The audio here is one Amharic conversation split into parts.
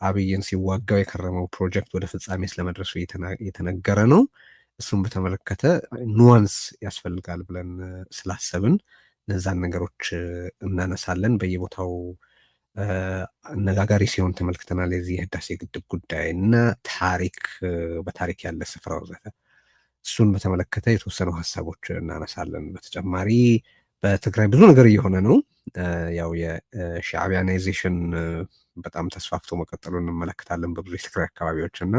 አብይን ሲዋጋው የከረመው ፕሮጀክት ወደ ፍጻሜ ስለመድረሱ የተነገረ ነው። እሱን በተመለከተ ኑዋንስ ያስፈልጋል ብለን ስላሰብን እነዛን ነገሮች እናነሳለን። በየቦታው አነጋጋሪ ሲሆን ተመልክተናል። የዚህ የህዳሴ ግድብ ጉዳይ እና በታሪክ ያለ ስፍራ ወዘተ እሱን በተመለከተ የተወሰኑ ሀሳቦች እናነሳለን። በተጨማሪ በትግራይ ብዙ ነገር እየሆነ ነው። ያው የሻዕቢያናይዜሽን በጣም ተስፋፍቶ መቀጠሉን እንመለከታለን በብዙ የትግራይ አካባቢዎች እና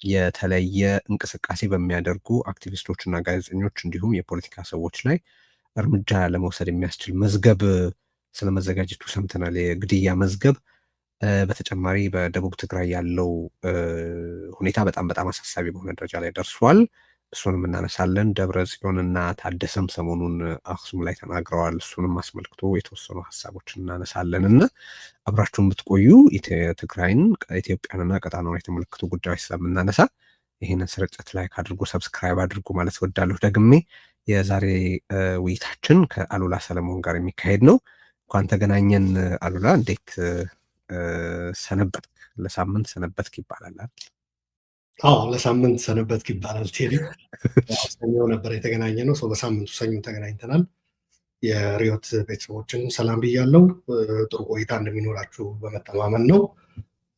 የተለየ እንቅስቃሴ በሚያደርጉ አክቲቪስቶች እና ጋዜጠኞች እንዲሁም የፖለቲካ ሰዎች ላይ እርምጃ ለመውሰድ የሚያስችል መዝገብ ስለመዘጋጀቱ ሰምተናል። የግድያ መዝገብ። በተጨማሪ በደቡብ ትግራይ ያለው ሁኔታ በጣም በጣም አሳሳቢ በሆነ ደረጃ ላይ ደርሷል። እሱንም እናነሳለን። ደብረ ጽዮንና ታደሰም ሰሞኑን አክሱም ላይ ተናግረዋል። እሱንም አስመልክቶ የተወሰኑ ሀሳቦችን እናነሳለን እና አብራችሁን ብትቆዩ ትግራይን፣ ኢትዮጵያንና ቀጣናውን የተመለከቱ ጉዳዮች ስለምናነሳ ይህንን ስርጭት ላይክ አድርጉ፣ ሰብስክራይብ አድርጉ ማለት ወዳለሁ ደግሜ። የዛሬ ውይይታችን ከአሉላ ሰለሞን ጋር የሚካሄድ ነው። እንኳን ተገናኘን አሉላ፣ እንዴት ሰነበትክ? ለሳምንት ሰነበትክ ይባላል አይደል? ለሳምንት ሰነበትክ ይባላል ቴዲ። ሰኞ ነበር የተገናኘ ነው። በሳምንቱ ሰኞ ተገናኝተናል። የሪዮት ቤተሰቦችን ሰላም ብያለው። ጥሩ ቆይታ እንደሚኖራችሁ በመተማመን ነው።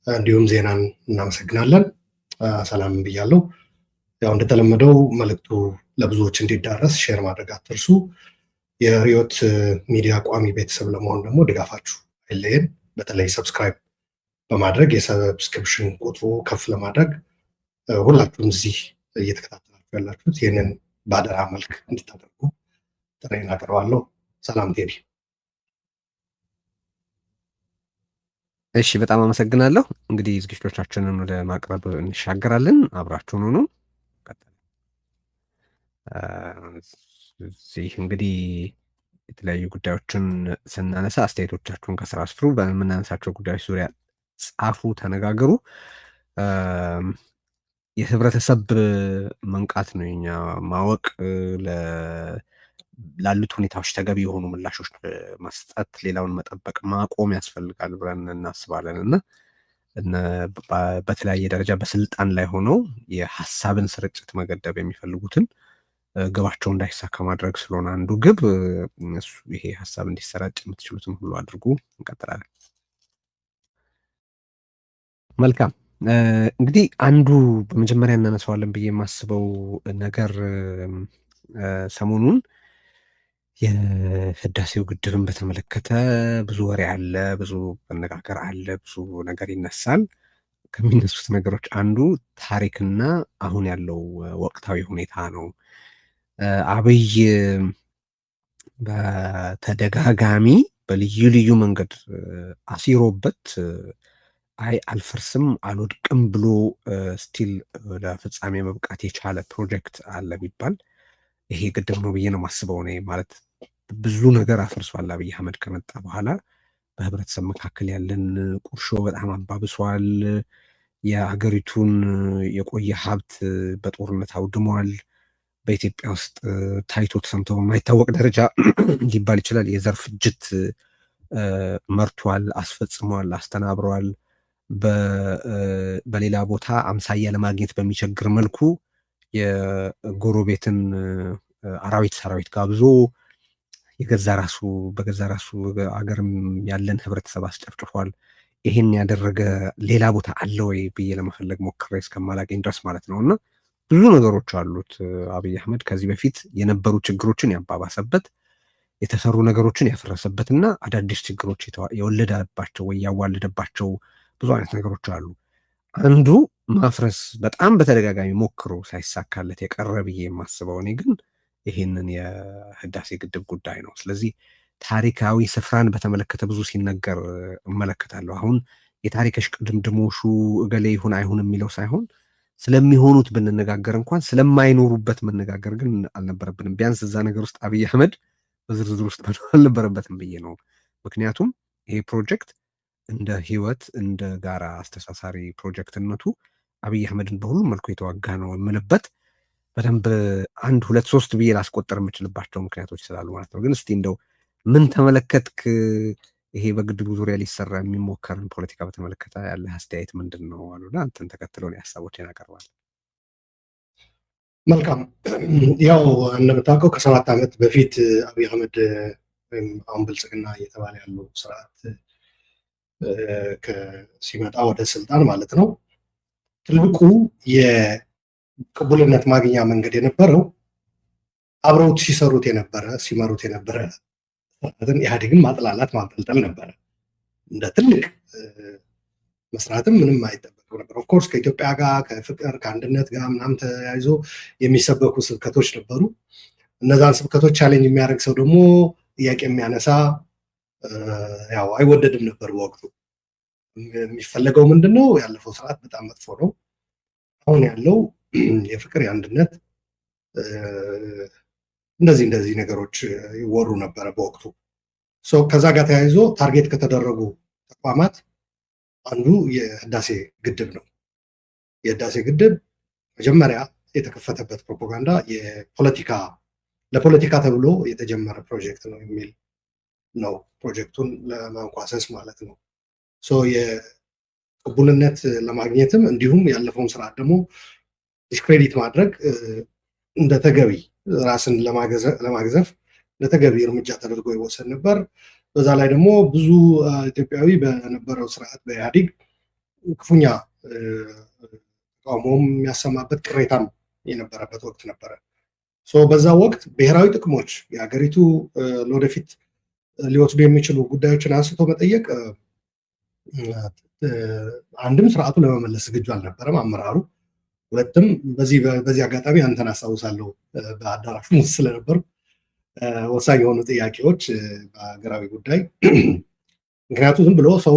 እንዲሁም ዜናን እናመሰግናለን። ሰላም ብያለው። ያው እንደተለመደው መልእክቱ ለብዙዎች እንዲዳረስ ሼር ማድረግ አትርሱ። የሪዮት ሚዲያ ቋሚ ቤተሰብ ለመሆን ደግሞ ድጋፋችሁ አይለየን። በተለይ ሰብስክራይብ በማድረግ የሰብስክሪፕሽን ቁጥሩ ከፍ ለማድረግ ሁላችሁም እዚህ እየተከታተላችሁ ያላችሁት ይህንን በአደራ መልክ እንድታደርጉ ጥሬን አቀርባለሁ። ሰላም ቴዲ። እሺ፣ በጣም አመሰግናለሁ። እንግዲህ ዝግጅቶቻችንን ወደ ማቅረብ እንሻገራለን። አብራችሁን ሁኑ። እዚህ እንግዲህ የተለያዩ ጉዳዮችን ስናነሳ አስተያየቶቻችሁን ከስራ አስፍሩ። በምናነሳቸው ጉዳዮች ዙሪያ ጻፉ፣ ተነጋገሩ። የህብረተሰብ መንቃት ነው የኛ ማወቅ፣ ላሉት ሁኔታዎች ተገቢ የሆኑ ምላሾች መስጠት፣ ሌላውን መጠበቅ ማቆም ያስፈልጋል ብለን እናስባለን እና በተለያየ ደረጃ በስልጣን ላይ ሆነው የሀሳብን ስርጭት መገደብ የሚፈልጉትን ግባቸው እንዳይሳካ ማድረግ ስለሆነ አንዱ ግብ ይሄ ሀሳብ እንዲሰራጭ የምትችሉትን ሁሉ አድርጉ። እንቀጥላለን። መልካም። እንግዲህ አንዱ በመጀመሪያ እናነሳዋለን ብዬ የማስበው ነገር ሰሞኑን የህዳሴው ግድብን በተመለከተ ብዙ ወሬ አለ፣ ብዙ መነጋገር አለ፣ ብዙ ነገር ይነሳል። ከሚነሱት ነገሮች አንዱ ታሪክና አሁን ያለው ወቅታዊ ሁኔታ ነው። አብይ በተደጋጋሚ በልዩ ልዩ መንገድ አሲሮበት አልፈርስም አልወድቅም ብሎ ስቲል ለፍጻሜ መብቃት የቻለ ፕሮጀክት አለ ቢባል ይሄ ግድብ ነው ብዬ ነው የማስበው። እኔ ማለት ብዙ ነገር አፍርሷል አብይ አህመድ ከመጣ በኋላ። በህብረተሰብ መካከል ያለን ቁርሾ በጣም አባብሷል። የሀገሪቱን የቆየ ሀብት በጦርነት አውድሟል። በኢትዮጵያ ውስጥ ታይቶ ተሰምቶ በማይታወቅ ደረጃ ሊባል ይችላል የዘር ፍጅት መርቷል፣ አስፈጽሟል፣ አስተናብሯል። በሌላ ቦታ አምሳያ ለማግኘት በሚቸግር መልኩ የጎረቤትን አራዊት ሰራዊት ጋብዞ በገዛ ራሱ አገርም ያለን ህብረተሰብ አስጨፍጭፏል። ይሄን ያደረገ ሌላ ቦታ አለ ወይ ብዬ ለመፈለግ ሞክሬ እስከማላገኝ ድረስ ማለት ነው። እና ብዙ ነገሮች አሉት አብይ አህመድ ከዚህ በፊት የነበሩ ችግሮችን ያባባሰበት፣ የተሰሩ ነገሮችን ያፈረሰበት እና አዳዲስ ችግሮች የወለደባቸው ወይ ያዋለደባቸው ብዙ አይነት ነገሮች አሉ። አንዱ ማፍረስ በጣም በተደጋጋሚ ሞክሮ ሳይሳካለት የቀረ ብዬ የማስበው እኔ ግን ይሄንን የህዳሴ ግድብ ጉዳይ ነው። ስለዚህ ታሪካዊ ስፍራን በተመለከተ ብዙ ሲነገር እመለከታለሁ። አሁን የታሪክ እሽቅድምድሞሹ እገሌ ይሁን አይሁን የሚለው ሳይሆን ስለሚሆኑት ብንነጋገር እንኳን ስለማይኖሩበት መነጋገር ግን አልነበረብንም። ቢያንስ እዛ ነገር ውስጥ አብይ አህመድ በዝርዝር ውስጥ አልነበረበትም ብዬ ነው። ምክንያቱም ይሄ ፕሮጀክት እንደ ህይወት እንደ ጋራ አስተሳሳሪ ፕሮጀክትነቱ አብይ አህመድን በሁሉም መልኩ የተዋጋ ነው የምልበት በደንብ 1 2 3 ብዬ ላስቆጠር የምችልባቸው ምክንያቶች ስላሉ ማለት ነው። ግን እስቲ እንደው ምን ተመለከትክ? ይሄ በግድቡ ዙሪያ ሊሰራ የሚሞከርን ፖለቲካ በተመለከተ ያለ አስተያየት ምንድን ነው አሉና አንተን ተከትሎ ሀሳቦችን ያቀርባል። መልካም። ያው እንደምታውቀው ከ7 ዓመት በፊት አብይ አህመድ ወይም አሁን ብልጽግና እየተባለ ያለው ስርዓት ሲመጣ ወደ ስልጣን ማለት ነው ትልቁ የቅቡልነት ማግኛ መንገድ የነበረው አብረውት ሲመሩት የነበረ ስርዓትን ኢህአዴግን ማጥላላት ማንጠልጠል ነበረ። እንደ ትልቅ መስራትም ምንም አይጠበቅም ነበር። ኦፍኮርስ ከኢትዮጵያ ጋር ከፍቅር ከአንድነት ጋር ምናምን ተያይዞ የሚሰበኩ ስብከቶች ነበሩ። እነዛን ስብከቶች ቻሌንጅ የሚያደርግ ሰው ደግሞ ጥያቄ የሚያነሳ ያው አይወደድም ነበር በወቅቱ። የሚፈለገው ምንድነው? ያለፈው ስርዓት በጣም መጥፎ ነው፣ አሁን ያለው የፍቅር የአንድነት እንደዚህ ነገሮች ይወሩ ነበረ በወቅቱ። ከዛ ጋር ተያይዞ ታርጌት ከተደረጉ ተቋማት አንዱ የህዳሴ ግድብ ነው። የህዳሴ ግድብ መጀመሪያ የተከፈተበት ፕሮፓጋንዳ ለፖለቲካ ተብሎ የተጀመረ ፕሮጀክት ነው የሚል ነው። ፕሮጀክቱን ለማንኳሰስ ማለት ነው። የቅቡልነት ለማግኘትም እንዲሁም ያለፈውን ስርዓት ደግሞ ዲስክሬዲት ማድረግ እንደተገቢ ራስን ለማግዘፍ እንደተገቢ እርምጃ ተደርጎ ይወሰድ ነበር። በዛ ላይ ደግሞ ብዙ ኢትዮጵያዊ በነበረው ስርዓት በኢህአዴግ ክፉኛ ተቃውሞም የሚያሰማበት ቅሬታም የነበረበት ወቅት ነበረ። በዛ ወቅት ብሔራዊ ጥቅሞች የሀገሪቱ ለወደፊት ሊወስዱ የሚችሉ ጉዳዮችን አንስቶ መጠየቅ አንድም ስርዓቱ ለመመለስ ዝግጁ አልነበረም አመራሩ። ሁለትም በዚህ አጋጣሚ አንተን አስታውሳለሁ በአዳራሹ ውስጥ ስለነበሩ ወሳኝ የሆኑ ጥያቄዎች በሀገራዊ ጉዳይ ምክንያቱ ዝም ብሎ ሰው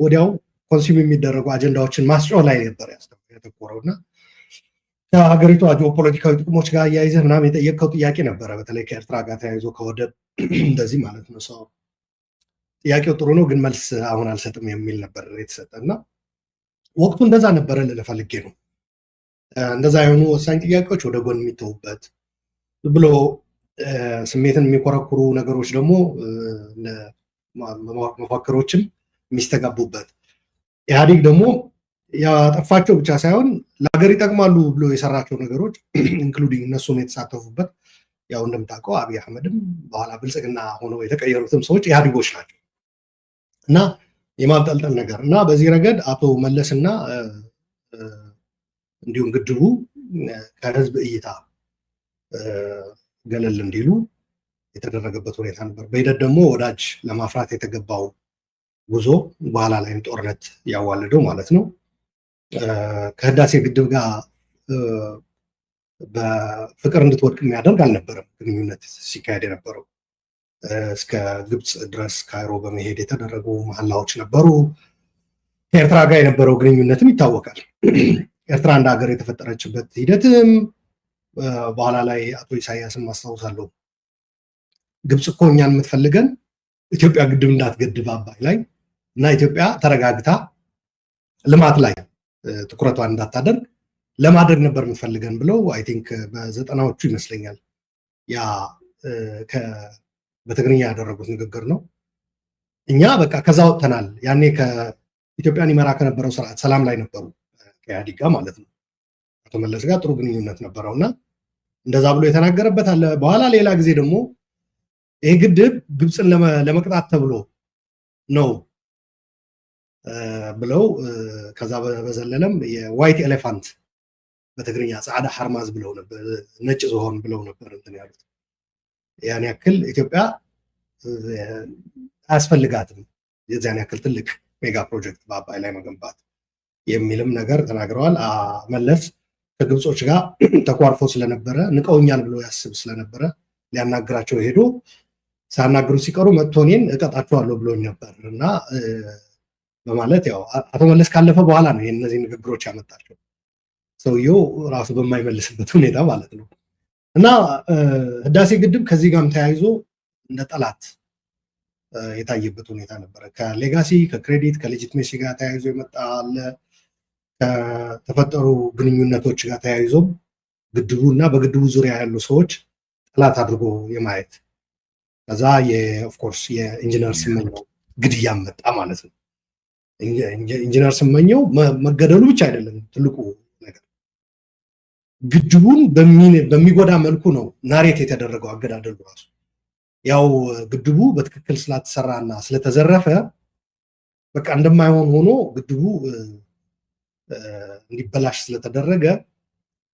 ወዲያው ኮንሱም የሚደረጉ አጀንዳዎችን ማስጮህ ላይ ነበር ያተኮረው እና ከሀገሪቱ ጂኦፖለቲካዊ ጥቅሞች ጋር እያይዘህ ምናምን የጠየቅከው ጥያቄ ነበረ። በተለይ ከኤርትራ ጋር ተያይዞ ከወደብ እንደዚህ ማለት ነው። ሰው ጥያቄው ጥሩ ነው ግን መልስ አሁን አልሰጥም የሚል ነበር የተሰጠ እና ወቅቱ እንደዛ ነበረ ልልህ ፈልጌ ነው። እንደዛ የሆኑ ወሳኝ ጥያቄዎች ወደ ጎን የሚተዉበት ብሎ ስሜትን የሚኮረኩሩ ነገሮች ደግሞ መፈክሮችም የሚስተጋቡበት ኢህአዴግ ደግሞ ያጠፋቸው ብቻ ሳይሆን ለሀገር ይጠቅማሉ ብሎ የሰራቸው ነገሮች ኢንክሉዲንግ እነሱም የተሳተፉበት ያው እንደምታውቀው አብይ አህመድም በኋላ ብልጽግና ሆነው የተቀየሩትም ሰዎች ኢህአዴጎች ናቸው እና የማንጠልጠል ነገር እና በዚህ ረገድ አቶ መለስና እንዲሁም ግድቡ ከህዝብ እይታ ገለል እንዲሉ የተደረገበት ሁኔታ ነበር። በሂደት ደግሞ ወዳጅ ለማፍራት የተገባው ጉዞ በኋላ ላይም ጦርነት ያዋለደው ማለት ነው። ከህዳሴ ግድብ ጋር በፍቅር እንድትወድቅ የሚያደርግ አልነበረም ግንኙነት ሲካሄድ የነበረው። እስከ ግብፅ ድረስ ካይሮ በመሄድ የተደረጉ መሐላዎች ነበሩ። ከኤርትራ ጋር የነበረው ግንኙነትም ይታወቃል። ኤርትራ እንደ ሀገር የተፈጠረችበት ሂደትም በኋላ ላይ አቶ ኢሳያስን ማስታወሳለሁ። ግብፅ እኮ እኛን የምትፈልገን ኢትዮጵያ ግድብ እንዳትገድብ አባይ ላይ እና ኢትዮጵያ ተረጋግታ ልማት ላይ ትኩረቷን እንዳታደርግ ለማድረግ ነበር የምትፈልገን ብለው አይ ቲንክ በ90ዎቹ ይመስለኛል ያ በትግርኛ ያደረጉት ንግግር ነው። እኛ በቃ ከዛ ወጥተናል። ያኔ ከኢትዮጵያን ይመራ ከነበረው ስርዓት ሰላም ላይ ነበሩ ከኢህአዴግ ጋር ማለት ነው። አቶ መለስ ጋር ጥሩ ግንኙነት ነበረው እና እንደዛ ብሎ የተናገረበት አለ። በኋላ ሌላ ጊዜ ደግሞ ይሄ ግድብ ግብፅን ለመቅጣት ተብሎ ነው ብለው ከዛ በዘለለም የዋይት ኤሌፋንት በትግርኛ ጻዕዳ ሐርማዝ ብለው ነበር፣ ነጭ ዝሆን ብለው ነበር እንትን ያሉት። ያን ያክል ኢትዮጵያ አያስፈልጋትም የዚያን ያክል ትልቅ ሜጋ ፕሮጀክት በአባይ ላይ መገንባት የሚልም ነገር ተናግረዋል። መለስ ከግብጾች ጋር ተኳርፎ ስለነበረ ንቀውኛል ብሎ ያስብ ስለነበረ ሊያናግራቸው ሄዶ ሳናግሩ ሲቀሩ መጥቶ እኔን እቀጣቸዋለሁ ብሎኝ ነበር እና በማለት ያው አቶ መለስ ካለፈ በኋላ ነው እነዚህ ንግግሮች ያመጣቸው ሰውየው ራሱ በማይመልስበት ሁኔታ ማለት ነው። እና ህዳሴ ግድብ ከዚህ ጋርም ተያይዞ እንደ ጠላት የታየበት ሁኔታ ነበረ። ከሌጋሲ ከክሬዲት ከሌጂትሜሲ ጋር ተያይዞ የመጣ አለ። ከተፈጠሩ ግንኙነቶች ጋር ተያይዞ ግድቡ እና በግድቡ ዙሪያ ያሉ ሰዎች ጠላት አድርጎ የማየት ከዛ ኦፍኮርስ የኢንጂነር ስመኘው ግድያም መጣ ማለት ነው። ኢንጂነር ስመኘው መገደሉ ብቻ አይደለም ትልቁ ነገር፣ ግድቡን በሚጎዳ መልኩ ነው ናሬት የተደረገው አገዳደሉ ራሱ። ያው ግድቡ በትክክል ስላተሰራና ስለተዘረፈ በቃ እንደማይሆን ሆኖ ግድቡ እንዲበላሽ ስለተደረገ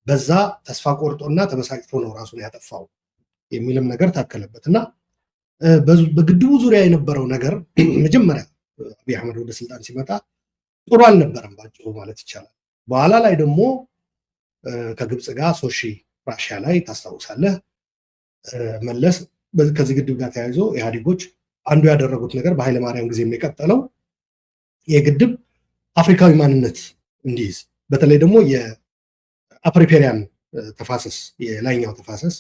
በዛ ተስፋ ቆርጦና ተበሳጭቶ ነው ራሱን ያጠፋው የሚልም ነገር ታከለበት እና በግድቡ ዙሪያ የነበረው ነገር መጀመሪያ አብይ አህመድ ወደ ስልጣን ሲመጣ ጥሩ አልነበረም ባጭሩ ማለት ይቻላል። በኋላ ላይ ደግሞ ከግብፅ ጋር ሶሺ ራሽያ ላይ ታስታውሳለህ፣ መለስ ከዚህ ግድብ ጋር ተያይዞ ኢህአዴጎች አንዱ ያደረጉት ነገር በኃይለማርያም ጊዜ የቀጠለው የግድብ አፍሪካዊ ማንነት እንዲይዝ በተለይ ደግሞ የአፕሪፔሪያን ተፋሰስ የላይኛው ተፋሰስ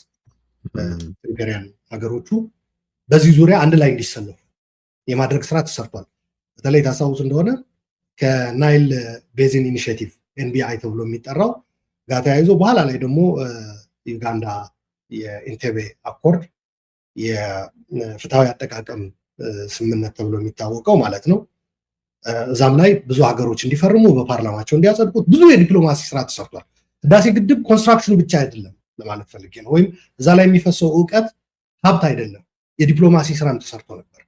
አፕሪፔሪያን ሀገሮቹ በዚህ ዙሪያ አንድ ላይ እንዲሰለፉ የማድረግ ስራ ተሰርቷል። በተለይ ታስታውስ እንደሆነ ከናይል ቤዚን ኢኒሽቲቭ ኤንቢአይ ተብሎ የሚጠራው ጋር ተያይዞ በኋላ ላይ ደግሞ ዩጋንዳ የኢንቴቤ አኮርድ የፍትሃዊ አጠቃቀም ስምምነት ተብሎ የሚታወቀው ማለት ነው። እዛም ላይ ብዙ ሀገሮች እንዲፈርሙ በፓርላማቸው እንዲያጸድቁት ብዙ የዲፕሎማሲ ስራ ተሰርቷል። ህዳሴ ግድብ ኮንስትራክሽኑ ብቻ አይደለም ለማለት ፈልጌ ነው። ወይም እዛ ላይ የሚፈሰው እውቀት ሀብት አይደለም፣ የዲፕሎማሲ ስራም ተሰርቶ ነበር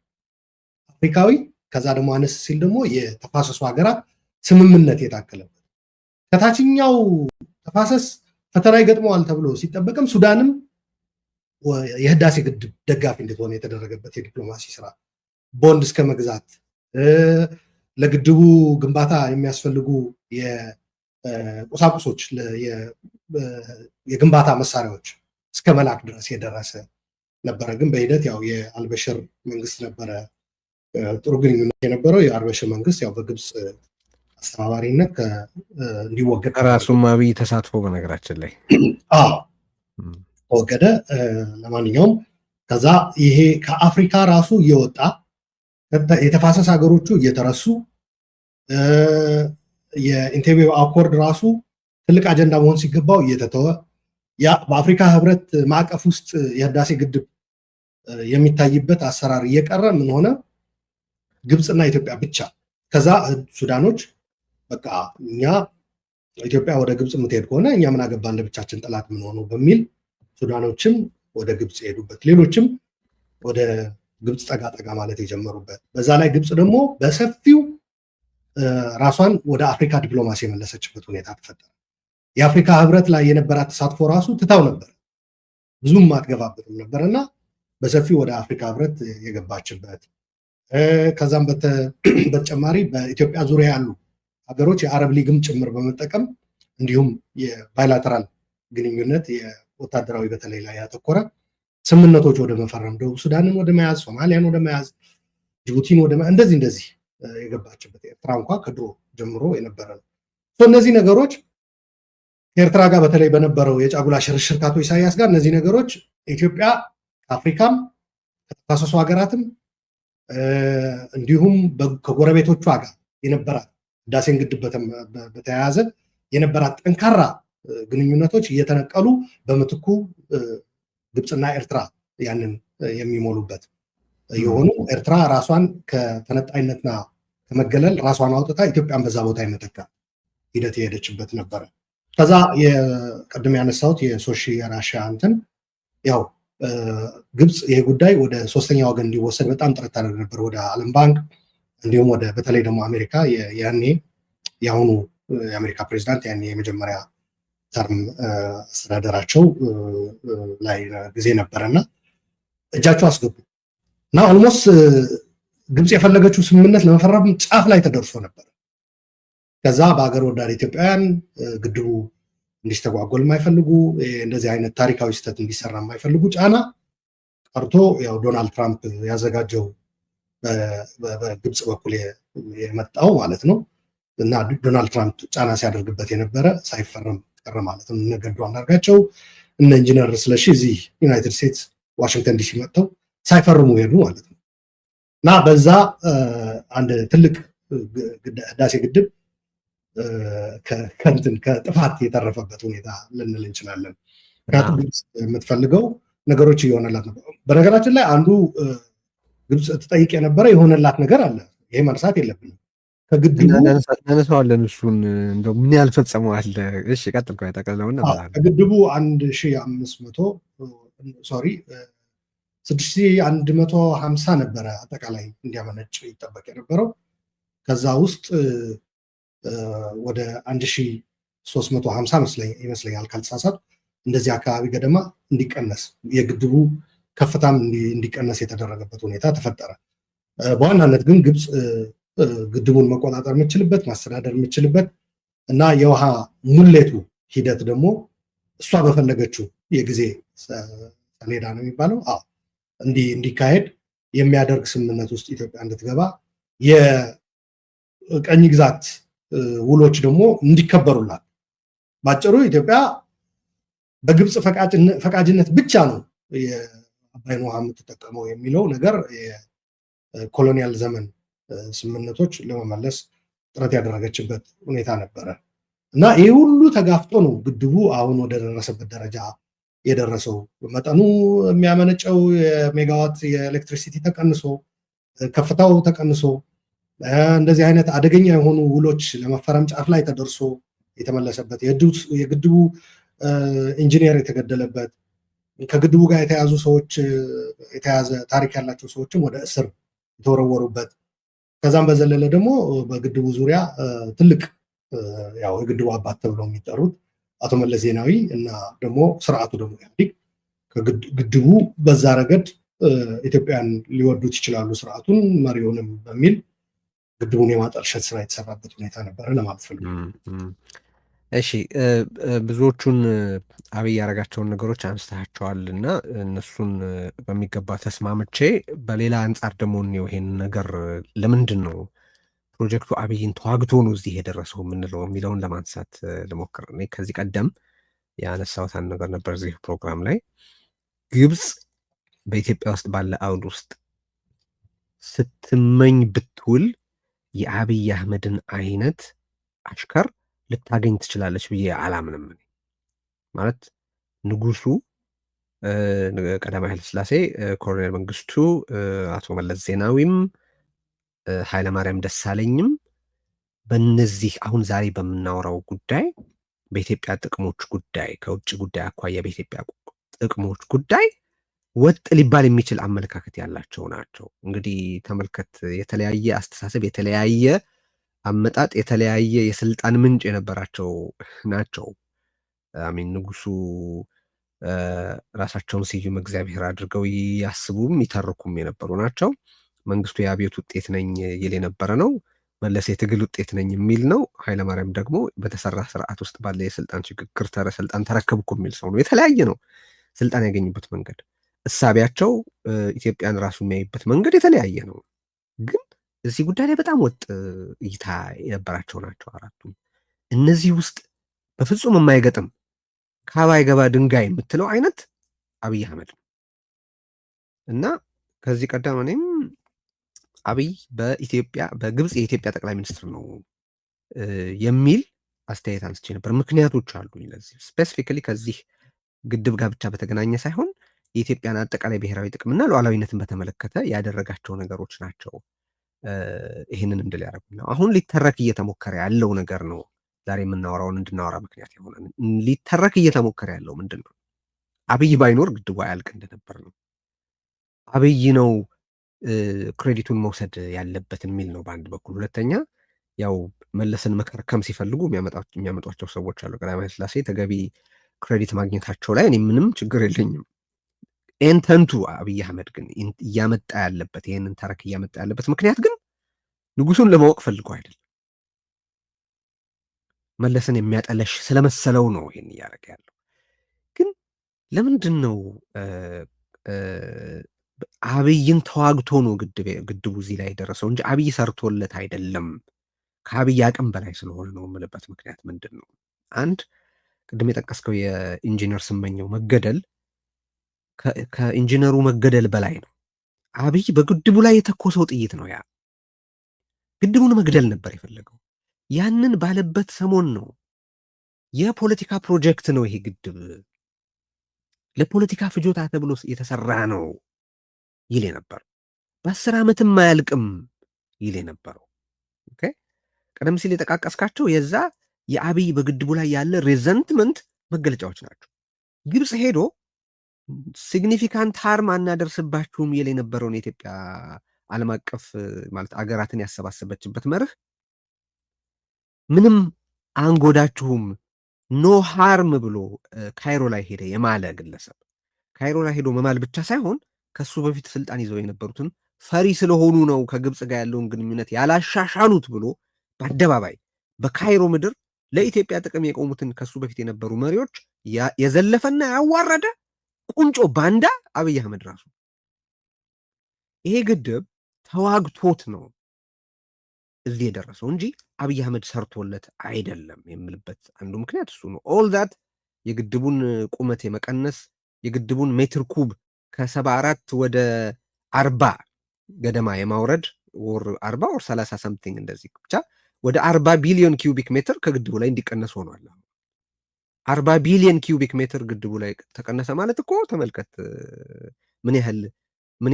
አፍሪካዊ። ከዛ ደግሞ አነስ ሲል ደግሞ የተፋሰሱ ሀገራት ስምምነት የታከለበት ከታችኛው ተፋሰስ ፈተና ይገጥመዋል ተብሎ ሲጠበቅም ሱዳንም የህዳሴ ግድብ ደጋፊ እንድትሆን የተደረገበት የዲፕሎማሲ ስራ ቦንድ እስከ መግዛት ለግድቡ ግንባታ የሚያስፈልጉ የቁሳቁሶች የግንባታ መሳሪያዎች እስከ መላክ ድረስ የደረሰ ነበረ። ግን በሂደት ያው የአልበሽር መንግስት ነበረ ጥሩ ግንኙነት የነበረው። የአልበሽር መንግስት ያው በግብፅ አስተባባሪነት እንዲወገድ ራሱም አብይ ተሳትፎ በነገራችን ላይ ተወገደ። ለማንኛውም ከዛ ይሄ ከአፍሪካ ራሱ እየወጣ የተፋሰስ ሀገሮቹ እየተረሱ የኢንቴቤው አኮርድ ራሱ ትልቅ አጀንዳ መሆን ሲገባው እየተተወ ያ በአፍሪካ ህብረት ማዕቀፍ ውስጥ የህዳሴ ግድብ የሚታይበት አሰራር እየቀረ ምን ሆነ? ግብፅና ኢትዮጵያ ብቻ። ከዛ ሱዳኖች በቃ እኛ ኢትዮጵያ ወደ ግብፅ የምትሄድ ከሆነ እኛ ምን አገባን ለብቻችን ጠላት ምን ሆነው በሚል ሱዳኖችም ወደ ግብፅ የሄዱበት፣ ሌሎችም ወደ ግብፅ ጠጋ ጠጋ ማለት የጀመሩበት። በዛ ላይ ግብፅ ደግሞ በሰፊው ራሷን ወደ አፍሪካ ዲፕሎማሲ የመለሰችበት ሁኔታ ተፈጠረ። የአፍሪካ ህብረት ላይ የነበራት ተሳትፎ ራሱ ትታው ነበር፣ ብዙም አትገባበትም ነበር እና በሰፊው ወደ አፍሪካ ህብረት የገባችበት። ከዛም በተጨማሪ በኢትዮጵያ ዙሪያ ያሉ ሀገሮች የአረብ ሊግም ጭምር በመጠቀም እንዲሁም የባይላተራል ግንኙነት የወታደራዊ በተለይ ላይ ያተኮረ ስምምነቶች ወደ መፈረም፣ ደቡብ ሱዳንን ወደ መያዝ፣ ሶማሊያን ወደ መያዝ፣ ጅቡቲን ወደ እንደዚህ የገባችበት። ኤርትራ እንኳ ከድሮ ጀምሮ የነበረ ነው። እነዚህ ነገሮች ከኤርትራ ጋር በተለይ በነበረው የጫጉላ ሽርሽር ከአቶ ኢሳያስ ጋር እነዚህ ነገሮች ኢትዮጵያ ከአፍሪካም ከተፋሰሱ ሀገራትም እንዲሁም ከጎረቤቶቿ ጋር የነበራት ህዳሴን ግድብ በተያያዘ የነበራት ጠንካራ ግንኙነቶች እየተነቀሉ በምትኩ ግብፅና ኤርትራ ያንን የሚሞሉበት የሆኑ ኤርትራ ራሷን ከተነጣይነትና ከመገለል ራሷን አውጥታ ኢትዮጵያን በዛ ቦታ የመተካ ሂደት የሄደችበት ነበረ። ከዛ የቀድም ያነሳሁት የሶሺ የራሽያ እንትን ያው ግብፅ ይሄ ጉዳይ ወደ ሶስተኛ ወገን እንዲወሰድ በጣም ጥረት ታደርግ ነበር፣ ወደ ዓለም ባንክ እንዲሁም ወደ በተለይ ደግሞ አሜሪካ ያኔ የአሁኑ የአሜሪካ ፕሬዚዳንት ያኔ የመጀመሪያ ተርም አስተዳደራቸው ላይ ጊዜ ነበረና እጃቸው አስገቡ እና ኦልሞስት ግብፅ የፈለገችው ስምምነት ለመፈረም ጫፍ ላይ ተደርሶ ነበር። ከዛ በሀገር ወዳድ ኢትዮጵያውያን ግድቡ እንዲስተጓጎል የማይፈልጉ እንደዚህ አይነት ታሪካዊ ስህተት እንዲሰራ የማይፈልጉ ጫና ቀርቶ ያው ዶናልድ ትራምፕ ያዘጋጀው በግብፅ በኩል የመጣው ማለት ነው እና ዶናልድ ትራምፕ ጫና ሲያደርግበት የነበረ ሳይፈረም ቀረ ማለት ነው። እነ ገዱ አንዳርጋቸው እነ ኢንጂነር ስለሺ እዚህ ዩናይትድ ስቴትስ ዋሽንግተን ዲሲ መጥተው ሳይፈርሙ ሄዱ ማለት ነው እና በዛ አንድ ትልቅ ህዳሴ ግድብ ከጥፋት የተረፈበት ሁኔታ ልንል እንችላለን። ምክንያቱም ግብፅ የምትፈልገው ነገሮች እየሆነላት ነበር። በነገራችን ላይ አንዱ ግብፅ ትጠይቅ የነበረ የሆነላት ነገር አለ። ይሄ መርሳት የለብንም። ከግድቡ እናነሳዋለን እሱን እንደው ምን ያህል ፈጽመዋል። እሺ ቀጥል ጠቅልለውና ከግድቡ 1500 ሶሪ 6150 ነበረ አጠቃላይ እንዲያመነጭ ይጠበቅ የነበረው። ከዛ ውስጥ ወደ 1350 ይመስለኛል ካልተሳሳት እንደዚህ አካባቢ ገደማ እንዲቀነስ የግድቡ ከፍታም እንዲቀነስ የተደረገበት ሁኔታ ተፈጠረ። በዋናነት ግን ግብፅ ግድቡን መቆጣጠር የምችልበት ማስተዳደር የምችልበት እና የውሃ ሙሌቱ ሂደት ደግሞ እሷ በፈለገችው የጊዜ ሰሌዳ ነው የሚባለው እንዲካሄድ የሚያደርግ ስምምነት ውስጥ ኢትዮጵያ እንድትገባ የቀኝ ግዛት ውሎች ደግሞ እንዲከበሩላት ባጭሩ ኢትዮጵያ በግብፅ ፈቃጅነት ብቻ ነው የአባይን ውሃ የምትጠቀመው የሚለው ነገር የኮሎኒያል ዘመን ስምምነቶች ለመመለስ ጥረት ያደረገችበት ሁኔታ ነበረ እና ይህ ሁሉ ተጋፍጦ ነው ግድቡ አሁን ወደ ደረሰበት ደረጃ የደረሰው። መጠኑ የሚያመነጨው የሜጋዋት የኤሌክትሪሲቲ ተቀንሶ ከፍታው ተቀንሶ እንደዚህ አይነት አደገኛ የሆኑ ውሎች ለመፈረም ጫፍ ላይ ተደርሶ የተመለሰበት የግድቡ ኢንጂነር የተገደለበት ከግድቡ ጋር የተያዙ ሰዎች የተያዘ ታሪክ ያላቸው ሰዎችም ወደ እስር የተወረወሩበት ከዛም በዘለለ ደግሞ በግድቡ ዙሪያ ትልቅ ያው የግድቡ አባት ተብለው የሚጠሩት አቶ መለስ ዜናዊ እና ደግሞ ስርዓቱ ደግሞ ኢህአዴግ ግድቡ በዛ ረገድ ኢትዮጵያን ሊወዱት ይችላሉ ስርዓቱን መሪውንም በሚል ግድቡን የማጠልሸት ስራ የተሰራበት ሁኔታ ነበረ ለማለት ፈልጉ። እሺ ብዙዎቹን አብይ ያደረጋቸውን ነገሮች አንስታቸዋል እና እነሱን በሚገባ ተስማምቼ በሌላ አንጻር ደግሞ ይሄን ነገር ለምንድን ነው ፕሮጀክቱ አብይን ተዋግቶ ነው እዚህ የደረሰው የምንለው የሚለውን ለማንሳት ልሞክር። እኔ ከዚህ ቀደም ያነሳሁት አንድ ነገር ነበር እዚህ ፕሮግራም ላይ ግብፅ በኢትዮጵያ ውስጥ ባለ አውድ ውስጥ ስትመኝ ብትውል የአብይ አህመድን አይነት አሽከር ልታገኝ ትችላለች ብዬ አላምንም። ማለት ንጉሱ ቀዳማዊ ኃይለሥላሴ፣ ኮሎኔል መንግስቱ፣ አቶ መለስ ዜናዊም ኃይለማርያም ደሳለኝም በእነዚህ አሁን ዛሬ በምናወራው ጉዳይ በኢትዮጵያ ጥቅሞች ጉዳይ ከውጭ ጉዳይ አኳያ በኢትዮጵያ ጥቅሞች ጉዳይ ወጥ ሊባል የሚችል አመለካከት ያላቸው ናቸው። እንግዲህ ተመልከት፣ የተለያየ አስተሳሰብ፣ የተለያየ አመጣጥ፣ የተለያየ የስልጣን ምንጭ የነበራቸው ናቸው። አሚን ንጉሱ ራሳቸውን ስዩም እግዚአብሔር አድርገው ያስቡም ይተርኩም የነበሩ ናቸው። መንግስቱ የአብዮት ውጤት ነኝ ይል የነበረ ነው። መለስ የትግል ውጤት ነኝ የሚል ነው። ኃይለማርያም ደግሞ በተሰራ ስርዓት ውስጥ ባለ የስልጣን ሽግግር ስልጣን ተረከብኩ የሚል ሰው ነው። የተለያየ ነው ስልጣን ያገኙበት መንገድ። እሳቢያቸው ኢትዮጵያን ራሱ የሚያይበት መንገድ የተለያየ ነው። ግን እዚህ ጉዳይ ላይ በጣም ወጥ እይታ የነበራቸው ናቸው አራቱም። እነዚህ ውስጥ በፍጹም የማይገጥም ከአባይ ገባ ድንጋይ የምትለው አይነት አብይ አህመድ ነው እና ከዚህ ቀደም እኔም አብይ በግብፅ የኢትዮጵያ ጠቅላይ ሚኒስትር ነው የሚል አስተያየት አንስቼ ነበር። ምክንያቶች አሉ ለዚህ ስፔሲፊካሊ ከዚህ ግድብ ጋር ብቻ በተገናኘ ሳይሆን የኢትዮጵያን አጠቃላይ ብሔራዊ ጥቅምና ሉዓላዊነትን በተመለከተ ያደረጋቸው ነገሮች ናቸው ይህንን እንድል ያደረጉና አሁን ሊተረክ እየተሞከረ ያለው ነገር ነው። ዛሬ የምናወራውን እንድናወራ ምክንያት የሆነ ሊተረክ እየተሞከረ ያለው ምንድን ነው? አብይ ባይኖር ግድቡ አያልቅ እንደነበር ነው። አብይ ነው ክሬዲቱን መውሰድ ያለበት የሚል ነው በአንድ በኩል። ሁለተኛ ያው መለስን መከርከም ሲፈልጉ የሚያመጧቸው ሰዎች አሉ። ቀዳማዊ ኃይለ ሥላሴ ተገቢ ክሬዲት ማግኘታቸው ላይ እኔ ምንም ችግር የለኝም። ኤንተንቱ አብይ አህመድ ግን እያመጣ ያለበት ይህንን ተረክ እያመጣ ያለበት ምክንያት ግን ንጉሱን ለማወቅ ፈልጎ አይደለም፣ መለስን የሚያጠለሽ ስለመሰለው ነው ይህን እያደረገ ያለው። ግን ለምንድን ነው አብይን ተዋግቶ ነው ግድቡ እዚህ ላይ የደረሰው እንጂ አብይ ሰርቶለት አይደለም። ከአብይ አቅም በላይ ስለሆነ ነው የምልበት ምክንያት ምንድን ነው? አንድ ቅድም የጠቀስከው የኢንጂነር ስመኘው መገደል ከኢንጂነሩ መገደል በላይ ነው። አብይ በግድቡ ላይ የተኮሰው ጥይት ነው። ያ ግድቡን መግደል ነበር የፈለገው። ያንን ባለበት ሰሞን ነው የፖለቲካ ፕሮጀክት ነው ይሄ ግድብ ለፖለቲካ ፍጆታ ተብሎ የተሰራ ነው ይል ነበር። በ10 ዓመትም አያልቅም ይል የነበረው። ኦኬ ቀደም ሲል የጠቃቀስካቸው የዛ የአብይ በግድቡ ላይ ያለ ሬዘንትመንት መገለጫዎች ናቸው። ግብፅ ሄዶ ሲግኒፊካንት ሃርም አናደርስባችሁም ይል የነበረውን የኢትዮጵያ ዓለም አቀፍ ማለት አገራትን ያሰባሰበችበት መርህ ምንም አንጎዳችሁም ኖ ሃርም ብሎ ካይሮ ላይ ሄደ የማለ ግለሰብ ካይሮ ላይ ሄዶ መማል ብቻ ሳይሆን ከሱ በፊት ስልጣን ይዘው የነበሩትን ፈሪ ስለሆኑ ነው ከግብፅ ጋር ያለውን ግንኙነት ያላሻሻሉት ብሎ በአደባባይ በካይሮ ምድር ለኢትዮጵያ ጥቅም የቆሙትን ከሱ በፊት የነበሩ መሪዎች የዘለፈና ያዋረደ ቁንጮ ባንዳ አብይ አህመድ ራሱ። ይሄ ግድብ ተዋግቶት ነው እዚህ የደረሰው እንጂ አብይ አህመድ ሰርቶለት አይደለም የምልበት አንዱ ምክንያት እሱ ነው። ኦል ዛት የግድቡን ቁመት የመቀነስ የግድቡን ሜትር ኩብ ከ74 ወደ 40 ገደማ የማውረድ ወር 40 ወር 30 ሰምቲንግ እንደዚህ ብቻ ወደ 40 ቢሊዮን ኪዩቢክ ሜትር ከግድቡ ላይ እንዲቀነስ ሆኗል። 40 ቢሊዮን ኪዩቢክ ሜትር ግድቡ ላይ ተቀነሰ ማለት እኮ ተመልከት ምን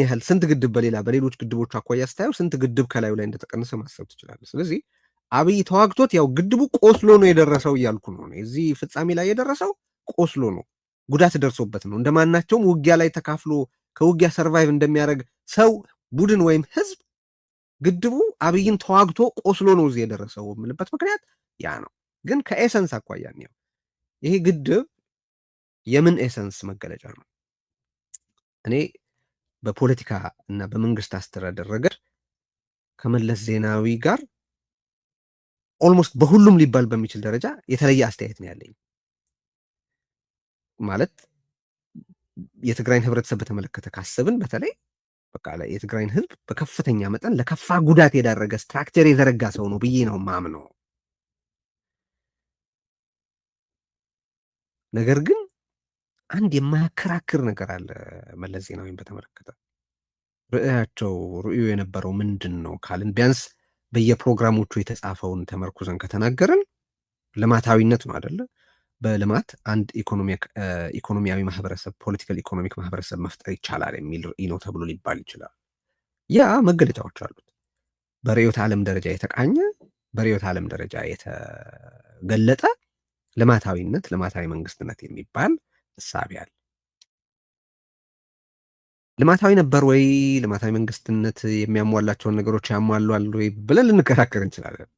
ያህል ስንት ግድብ በሌሎች ግድቦች አኳያ ስታየው ስንት ግድብ ከላዩ ላይ እንደተቀነሰ ማሰብ ትችላለህ። ስለዚህ አብይ ተዋግቶት ያው ግድቡ ቆስሎ ነው የደረሰው እያልኩ ነው። እዚህ ፍጻሜ ላይ የደረሰው ቆስሎ ነው፣ ጉዳት ደርሶበት ነው። እንደማናቸውም ውጊያ ላይ ተካፍሎ ከውጊያ ሰርቫይቭ እንደሚያደርግ ሰው ቡድን ወይም ህዝብ ግድቡ አብይን ተዋግቶ ቆስሎ ነው እዚህ የደረሰው የምልበት ምክንያት ያ ነው። ግን ከኤሰንስ አኳያ ነው ይሄ ግድብ የምን ኤሰንስ መገለጫ ነው? እኔ በፖለቲካ እና በመንግስት አስተዳደር ረገድ ከመለስ ዜናዊ ጋር ኦልሞስት በሁሉም ሊባል በሚችል ደረጃ የተለየ አስተያየት ነው ያለኝ። ማለት የትግራይን ህብረተሰብ በተመለከተ ካሰብን በተለይ በቃ የትግራይን ህዝብ በከፍተኛ መጠን ለከፋ ጉዳት የዳረገ ስትራክቸር የዘረጋ ሰው ነው ብዬ ነው ማምነው። ነገር ግን አንድ የማያከራክር ነገር አለ መለስ ዜናዊን በተመለከተ። ርዕዩ የነበረው ምንድን ነው ካልን ቢያንስ በየፕሮግራሞቹ የተጻፈውን ተመርኩዘን ከተናገርን ልማታዊነት ነው አይደለ? በልማት አንድ ኢኮኖሚያዊ ማህበረሰብ ፖለቲካል ኢኮኖሚክ ማህበረሰብ መፍጠር ይቻላል የሚል ርዕይ ነው ተብሎ ሊባል ይችላል። ያ መገለጫዎች አሉት። በርዕዮተ ዓለም ደረጃ የተቃኘ በርዕዮተ ዓለም ደረጃ የተገለጠ ልማታዊነት ልማታዊ መንግስትነት የሚባል እሳቤ አለ። ልማታዊ ነበር ወይ ልማታዊ መንግስትነት የሚያሟላቸውን ነገሮች ያሟሏል ወይ ብለን ልንከራከር እንችላለን።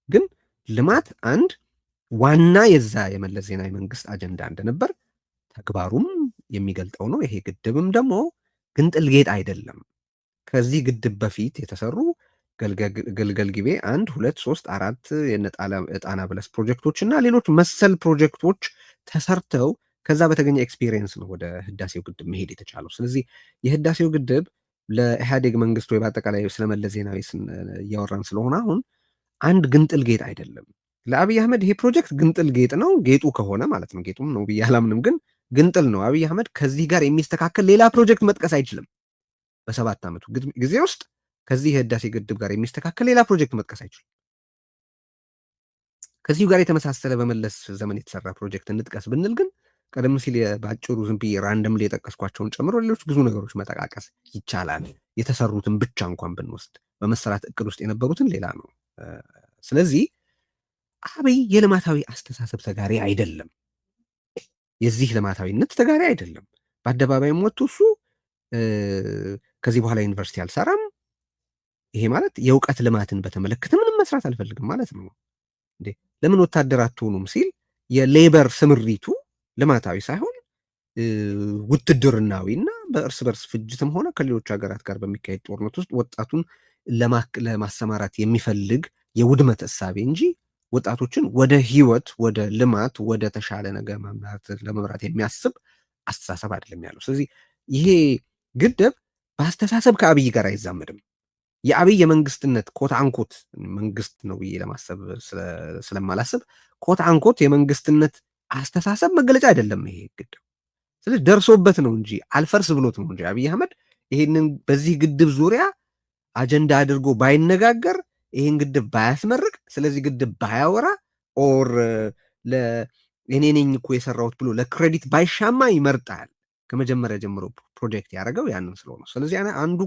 ግን ልማት አንድ ዋና የዛ የመለስ ዜናዊ መንግስት አጀንዳ እንደነበር ተግባሩም የሚገልጠው ነው። ይሄ ግድብም ደግሞ ግንጥል ጌጥ አይደለም። ከዚህ ግድብ በፊት የተሰሩ ገልገል ጊቤ 1 2 3 4 የጣና በለስ ፕሮጀክቶች እና ሌሎች መሰል ፕሮጀክቶች ተሰርተው ከዛ በተገኘ ኤክስፒሪየንስ ነው ወደ ህዳሴው ግድብ መሄድ የተቻለው። ስለዚህ የህዳሴው ግድብ ለኢህአዴግ መንግስት ወይ በአጠቃላይ ስለመለስ ዜናዊ እያወራን ስለሆነ አሁን አንድ ግንጥል ጌጥ አይደለም። ለአብይ አህመድ ይሄ ፕሮጀክት ግንጥል ጌጥ ነው። ጌጡ ከሆነ ማለት ነው። ጌጡም ነው ብዬ አላምንም፣ ግን ግንጥል ነው። አብይ አህመድ ከዚህ ጋር የሚስተካከል ሌላ ፕሮጀክት መጥቀስ አይችልም። በ7 ዓመቱ ጊዜ ውስጥ ከዚህ የህዳሴ ግድብ ጋር የሚስተካከል ሌላ ፕሮጀክት መጥቀስ አይችልም። ከዚሁ ጋር የተመሳሰለ በመለስ ዘመን የተሰራ ፕሮጀክት እንጥቀስ ብንል ግን ቀደም ሲል በአጭሩ ዝም ብዬ ራንደም ላይ የጠቀስኳቸውን ጨምሮ ሌሎች ብዙ ነገሮች መጠቃቀስ ይቻላል። የተሰሩትን ብቻ እንኳን ብንወስድ በመሰራት እቅድ ውስጥ የነበሩትን ሌላ ነው። ስለዚህ አብይ የልማታዊ አስተሳሰብ ተጋሪ አይደለም። የዚህ ልማታዊነት ተጋሪ አይደለም። በአደባባይም ወጥቶ እሱ ከዚህ በኋላ ዩኒቨርሲቲ አልሰራም፣ ይሄ ማለት የእውቀት ልማትን በተመለከተ ምንም መስራት አልፈልግም ማለት ነው። ለምን ወታደር አትሆኑም ሲል የሌበር ስምሪቱ ልማታዊ ሳይሆን ውትድርናዊና በእርስ በርስ ፍጅትም ሆነ ከሌሎች ሀገራት ጋር በሚካሄድ ጦርነት ውስጥ ወጣቱን ለማሰማራት የሚፈልግ የውድመት እሳቤ እንጂ ወጣቶችን ወደ ህይወት፣ ወደ ልማት፣ ወደ ተሻለ ነገር ለመምራት የሚያስብ አስተሳሰብ አይደለም ያለው። ስለዚህ ይሄ ግድብ በአስተሳሰብ ከአብይ ጋር አይዛመድም። የአብይ የመንግስትነት ኮት አንኮት መንግስት ነው ብዬ ለማሰብ ስለማላስብ ኮት አንኮት የመንግስትነት አስተሳሰብ መገለጫ አይደለም ይሄ ግድብ። ስለዚህ ደርሶበት ነው እንጂ አልፈርስ ብሎት ነው እንጂ አብይ አህመድ ይሄንን በዚህ ግድብ ዙሪያ አጀንዳ አድርጎ ባይነጋገር፣ ይሄን ግድብ ባያስመርቅ፣ ስለዚህ ግድብ ባያወራ ኦር እኔ ነኝ እኮ የሰራሁት ብሎ ለክሬዲት ባይሻማ ይመርጣል። ከመጀመሪያ ጀምሮ ፕሮጀክት ያደረገው ያንን ስለሆነ፣ ስለዚህ አንዱ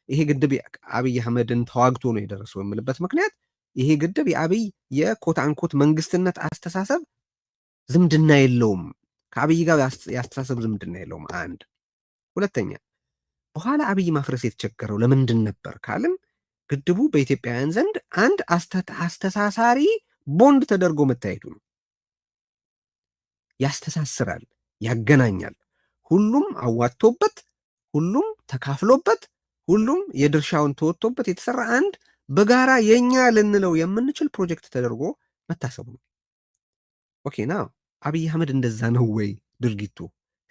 ይሄ ግድብ አብይ አህመድን ተዋግቶ ነው የደረሰው የምልበት ምክንያት ይሄ ግድብ የአብይ የኮት አንኮት መንግስትነት አስተሳሰብ ዝምድና የለውም፣ ከአብይ ጋር የአስተሳሰብ ዝምድና የለውም። አንድ ሁለተኛ፣ በኋላ አብይ ማፍረስ የተቸገረው ለምንድን ነበር ካልን ግድቡ በኢትዮጵያውያን ዘንድ አንድ አስተሳሳሪ ቦንድ ተደርጎ መታየቱ ነው። ያስተሳስራል፣ ያገናኛል። ሁሉም አዋጥቶበት፣ ሁሉም ተካፍሎበት፣ ሁሉም የድርሻውን ተወጥቶበት የተሰራ አንድ በጋራ የኛ ልንለው የምንችል ፕሮጀክት ተደርጎ መታሰቡ ነው። ኦኬ ና አብይ አህመድ እንደዛ ነው ወይ ድርጊቱ?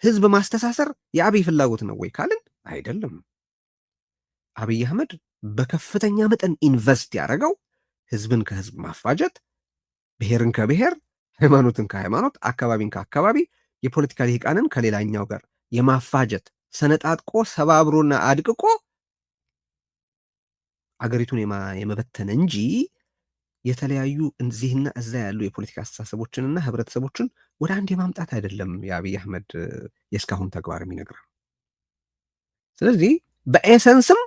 ህዝብ ማስተሳሰር የአብይ ፍላጎት ነው ወይ ካልን አይደለም። አብይ አህመድ በከፍተኛ መጠን ኢንቨስት ያደረገው ህዝብን ከህዝብ ማፋጀት፣ ብሔርን ከብሔር፣ ሃይማኖትን ከሃይማኖት፣ አካባቢን ከአካባቢ፣ የፖለቲካ ልሂቃንን ከሌላኛው ጋር የማፋጀት ሰነጣጥቆ ሰባብሮና አድቅቆ አገሪቱን የመበተን እንጂ የተለያዩ እዚህና እዛ ያሉ የፖለቲካ አስተሳሰቦችንና ህብረተሰቦችን ወደ አንድ የማምጣት አይደለም የአብይ አህመድ የእስካሁን ተግባር የሚነግረን። ስለዚህ በኤሰንስም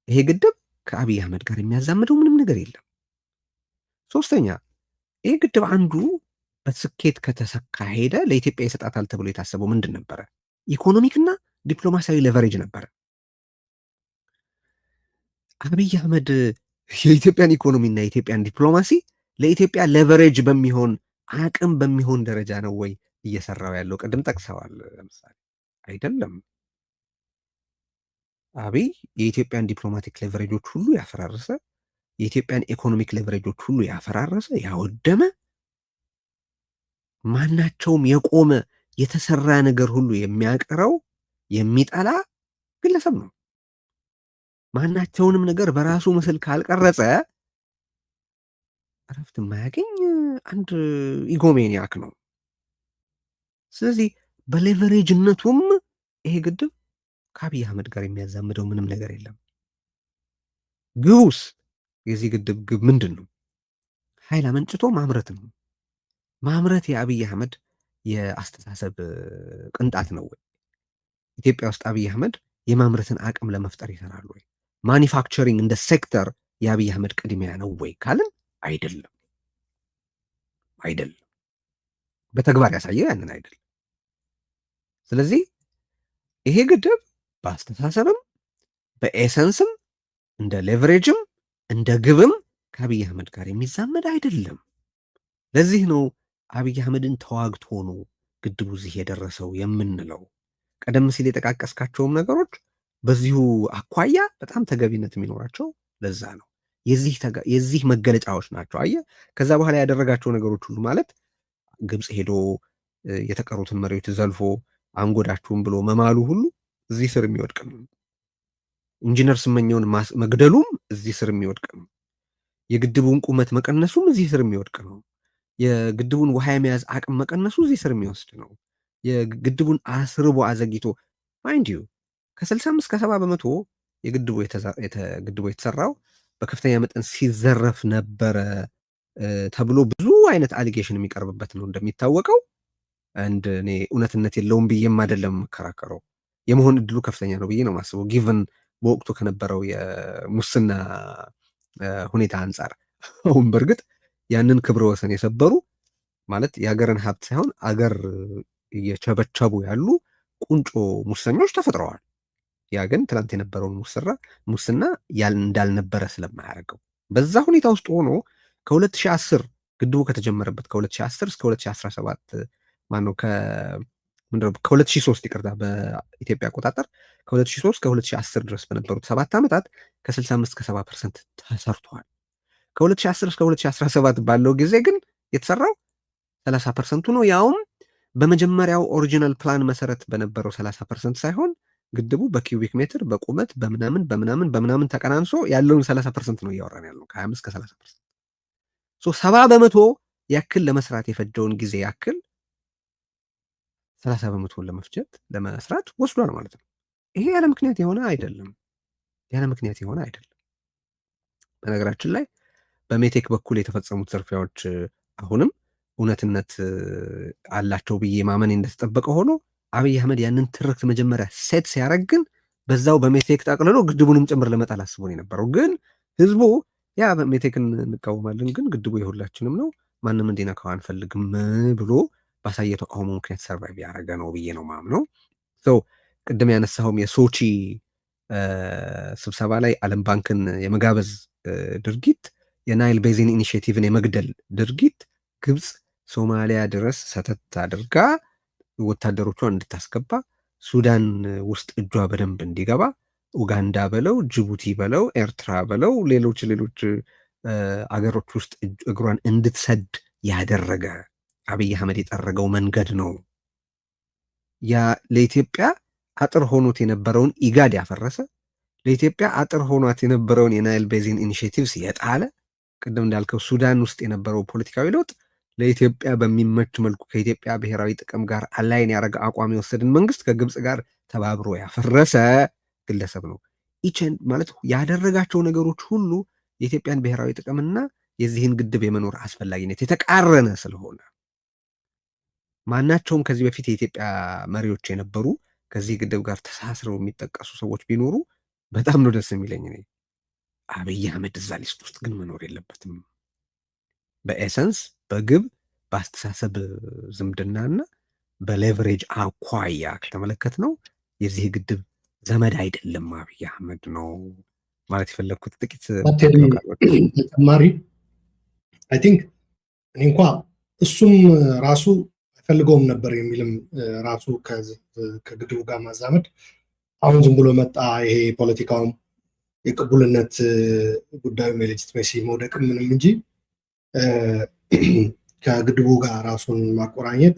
ይሄ ግድብ ከአብይ አህመድ ጋር የሚያዛምደው ምንም ነገር የለም። ሶስተኛ፣ ይሄ ግድብ አንዱ በስኬት ከተካሄደ ለኢትዮጵያ ይሰጣታል ተብሎ የታሰበው ምንድን ነበረ? ኢኮኖሚክና ዲፕሎማሲያዊ ሌቨሬጅ ነበረ። አብይ አህመድ የኢትዮጵያን ኢኮኖሚና የኢትዮጵያን ዲፕሎማሲ ለኢትዮጵያ ሌቨሬጅ በሚሆን አቅም በሚሆን ደረጃ ነው ወይ እየሰራው ያለው? ቅድም ጠቅሰዋል። ለምሳሌ አይደለም። አብይ የኢትዮጵያን ዲፕሎማቲክ ሌቨሬጆች ሁሉ ያፈራረሰ፣ የኢትዮጵያን ኢኮኖሚክ ሌቨሬጆች ሁሉ ያፈራረሰ፣ ያወደመ፣ ማናቸውም የቆመ የተሰራ ነገር ሁሉ የሚያቀረው የሚጠላ ግለሰብ ነው። ማናቸውንም ነገር በራሱ ምስል ካልቀረጸ እረፍት የማያገኝ አንድ ኢጎሜኒያክ ነው። ስለዚህ በሌቨሬጅነቱም ይሄ ግድብ ከአብይ አህመድ ጋር የሚያዛምደው ምንም ነገር የለም። ግቡስ የዚህ ግድብ ግብ ምንድን ነው? ኃይል አመንጭቶ ማምረት ነው። ማምረት የአብይ አህመድ የአስተሳሰብ ቅንጣት ነው ወይ? ኢትዮጵያ ውስጥ አብይ አህመድ የማምረትን አቅም ለመፍጠር ይሰራል ወይ? ማኒፋክቸሪንግ እንደ ሴክተር የአብይ አህመድ ቅድሚያ ነው ወይ ካልን አይደለም። በተግባር ያሳየው ያንን አይደለም። ስለዚህ ይሄ ግድብ በአስተሳሰብም በኤሰንስም እንደ ሌቨሬጅም እንደ ግብም ከአብይ አህመድ ጋር የሚዛመድ አይደለም። ለዚህ ነው አብይ አህመድን ተዋግቶ ነው ግድቡ እዚህ የደረሰው የምንለው። ቀደም ሲል የጠቃቀስካቸውም ነገሮች በዚሁ አኳያ በጣም ተገቢነት የሚኖራቸው ለዛ ነው። የዚህ መገለጫዎች ናቸው። አየህ፣ ከዛ በኋላ ያደረጋቸው ነገሮች ሁሉ ማለት ግብፅ ሄዶ የተቀሩትን መሪዎች ዘልፎ አንጎዳችሁም ብሎ መማሉ ሁሉ እዚህ ስር የሚወድቅ ነው። ኢንጂነር ስመኘውን መግደሉም እዚህ ስር የሚወድቅ ነው። የግድቡን ቁመት መቀነሱም እዚህ ስር የሚወድቅ ነው። የግድቡን ውሃ የመያዝ አቅም መቀነሱ እዚህ ስር የሚወስድ ነው። የግድቡን አስርቦ አዘግይቶ ማይንድ ዩ ከ65 እስከ 70 በመቶ የግድቡ የተሰራው በከፍተኛ መጠን ሲዘረፍ ነበረ ተብሎ ብዙ አይነት አሊጌሽን የሚቀርብበት ነው እንደሚታወቀው። አንድ እኔ እውነትነት የለውም ብዬም አይደለም የምከራከረው፣ የመሆን እድሉ ከፍተኛ ነው ብዬ ነው የማስበው ጊቨን በወቅቱ ከነበረው የሙስና ሁኔታ አንጻር። አሁን በእርግጥ ያንን ክብረ ወሰን የሰበሩ ማለት የሀገርን ሀብት ሳይሆን አገር እየቸበቸቡ ያሉ ቁንጮ ሙሰኞች ተፈጥረዋል። ያ ግን ትናንት የነበረውን ሙስና እንዳልነበረ ስለማያደርገው በዛ ሁኔታ ውስጥ ሆኖ ከ2010 ግድቡ ከተጀመረበት ከ2010 እስከ 2017 ማነው ከ2003 ይቅርታ፣ በኢትዮጵያ አቆጣጠር ከ2003 ከ2010 ድረስ በነበሩት 7 ዓመታት ከ65 እስከ 70% ተሰርቷል። ከ2010 እስከ 2017 ባለው ጊዜ ግን የተሰራው 30% ነው። ያውም በመጀመሪያው ኦሪጂናል ፕላን መሰረት በነበረው 30% ሳይሆን ግድቡ በኪዩቢክ ሜትር በቁመት በምናምን ተቀናንሶ ያለውን 30% ነው እያወራን ያለው ከ25 እስከ 30%። 70 በመቶ ያክል ለመስራት የፈጀውን ጊዜ ያክል 30 በመቶን ለመስራት ወስዷል ማለት ነው። ይሄ ያለ ምክንያት የሆነ አይደለም። በነገራችን ላይ በሜቴክ በኩል የተፈጸሙት ዝርፊያዎች አሁንም እውነትነት አላቸው ብዬ ማመን እንደተጠበቀ ሆኖ አብይ አህመድ ያንን ትርክት መጀመሪያ ሴት ሲያደርግ ግን በዛው በሜቴክ ጠቅልሎ ግድቡንም ጭምር ለመጣል አስቦ ነው የነበረው። ግን ህዝቡ ያ ሜቴክን እንቃወማለን፣ ግን ግድቡ የሁላችንም ነው፣ ማንም እንዲነካው አንፈልግም ብሎ ባሳየ ተቃውሞ ምክንያት ሰርቫይቭ ያደረገ ነው ብዬ ነው ማምነው። ቅድም ያነሳውም የሶቺ ስብሰባ ላይ ዓለም ባንክን የመጋበዝ ድርጊት፣ የናይል ቤዚን ኢኒሽቲቭን የመግደል ድርጊት ግብፅ ሶማሊያ ድረስ ሰተት አድርጋ ወታደሮቿን እንድታስገባ፣ ሱዳን ውስጥ እጇ በደንብ እንዲገባ፣ ኡጋንዳ በለው ጅቡቲ በለው ኤርትራ በለው ሌሎች አገሮች ውስጥ እግሯን እንድትሰድ ያደረገ አብይ አህመድ የጠረገው መንገድ ነው። ያ ለኢትዮጵያ አጥር ሆኖት የነበረውን ኢጋድ ያፈረሰ፣ ለኢትዮጵያ አጥር ሆኗት የነበረውን የናይል ቤዚን ኢኒሽቲቭስ የጣለ፣ ቅድም እንዳልከው ሱዳን ውስጥ የነበረው ፖለቲካዊ ለውጥ ለኢትዮጵያ በሚመች መልኩ ከኢትዮጵያ ብሔራዊ ጥቅም ጋር አላይን ያደረገ አቋም የወሰድን መንግስት ከግብፅ ጋር ተባብሮ ያፈረሰ ግለሰብ ነው። ኢቸን ማለት ያደረጋቸው ነገሮች ሁሉ የኢትዮጵያን ብሔራዊ ጥቅምና የዚህን ግድብ የመኖር አስፈላጊነት የተቃረነ ስለሆነ ማናቸውም ከዚህ በፊት የኢትዮጵያ መሪዎች የነበሩ ከዚህ ግድብ ጋር ተሳስረው የሚጠቀሱ ሰዎች ቢኖሩ በጣም ነው ደስ የሚለኝ። እኔ አብይ አህመድ እዛ ሊስት ውስጥ ግን መኖር የለበትም። በኤሰንስ በግብ በአስተሳሰብ ዝምድናና በሌቨሬጅ አኳያ ከተመለከት ነው የዚህ ግድብ ዘመድ አይደለም አብይ አህመድ ነው ማለት የፈለግኩት። ጥቂት ተጨማሪ አይ ቲንክ እኔ እንኳ እሱም ራሱ አይፈልገውም ነበር የሚልም ራሱ ከግድቡ ጋር ማዛመድ አሁን ዝም ብሎ መጣ። ይሄ ፖለቲካውም የቅቡልነት ጉዳዩም የሌጂትሜሲ መውደቅም ምንም እንጂ ከግድቡ ጋር ራሱን ማቆራኘት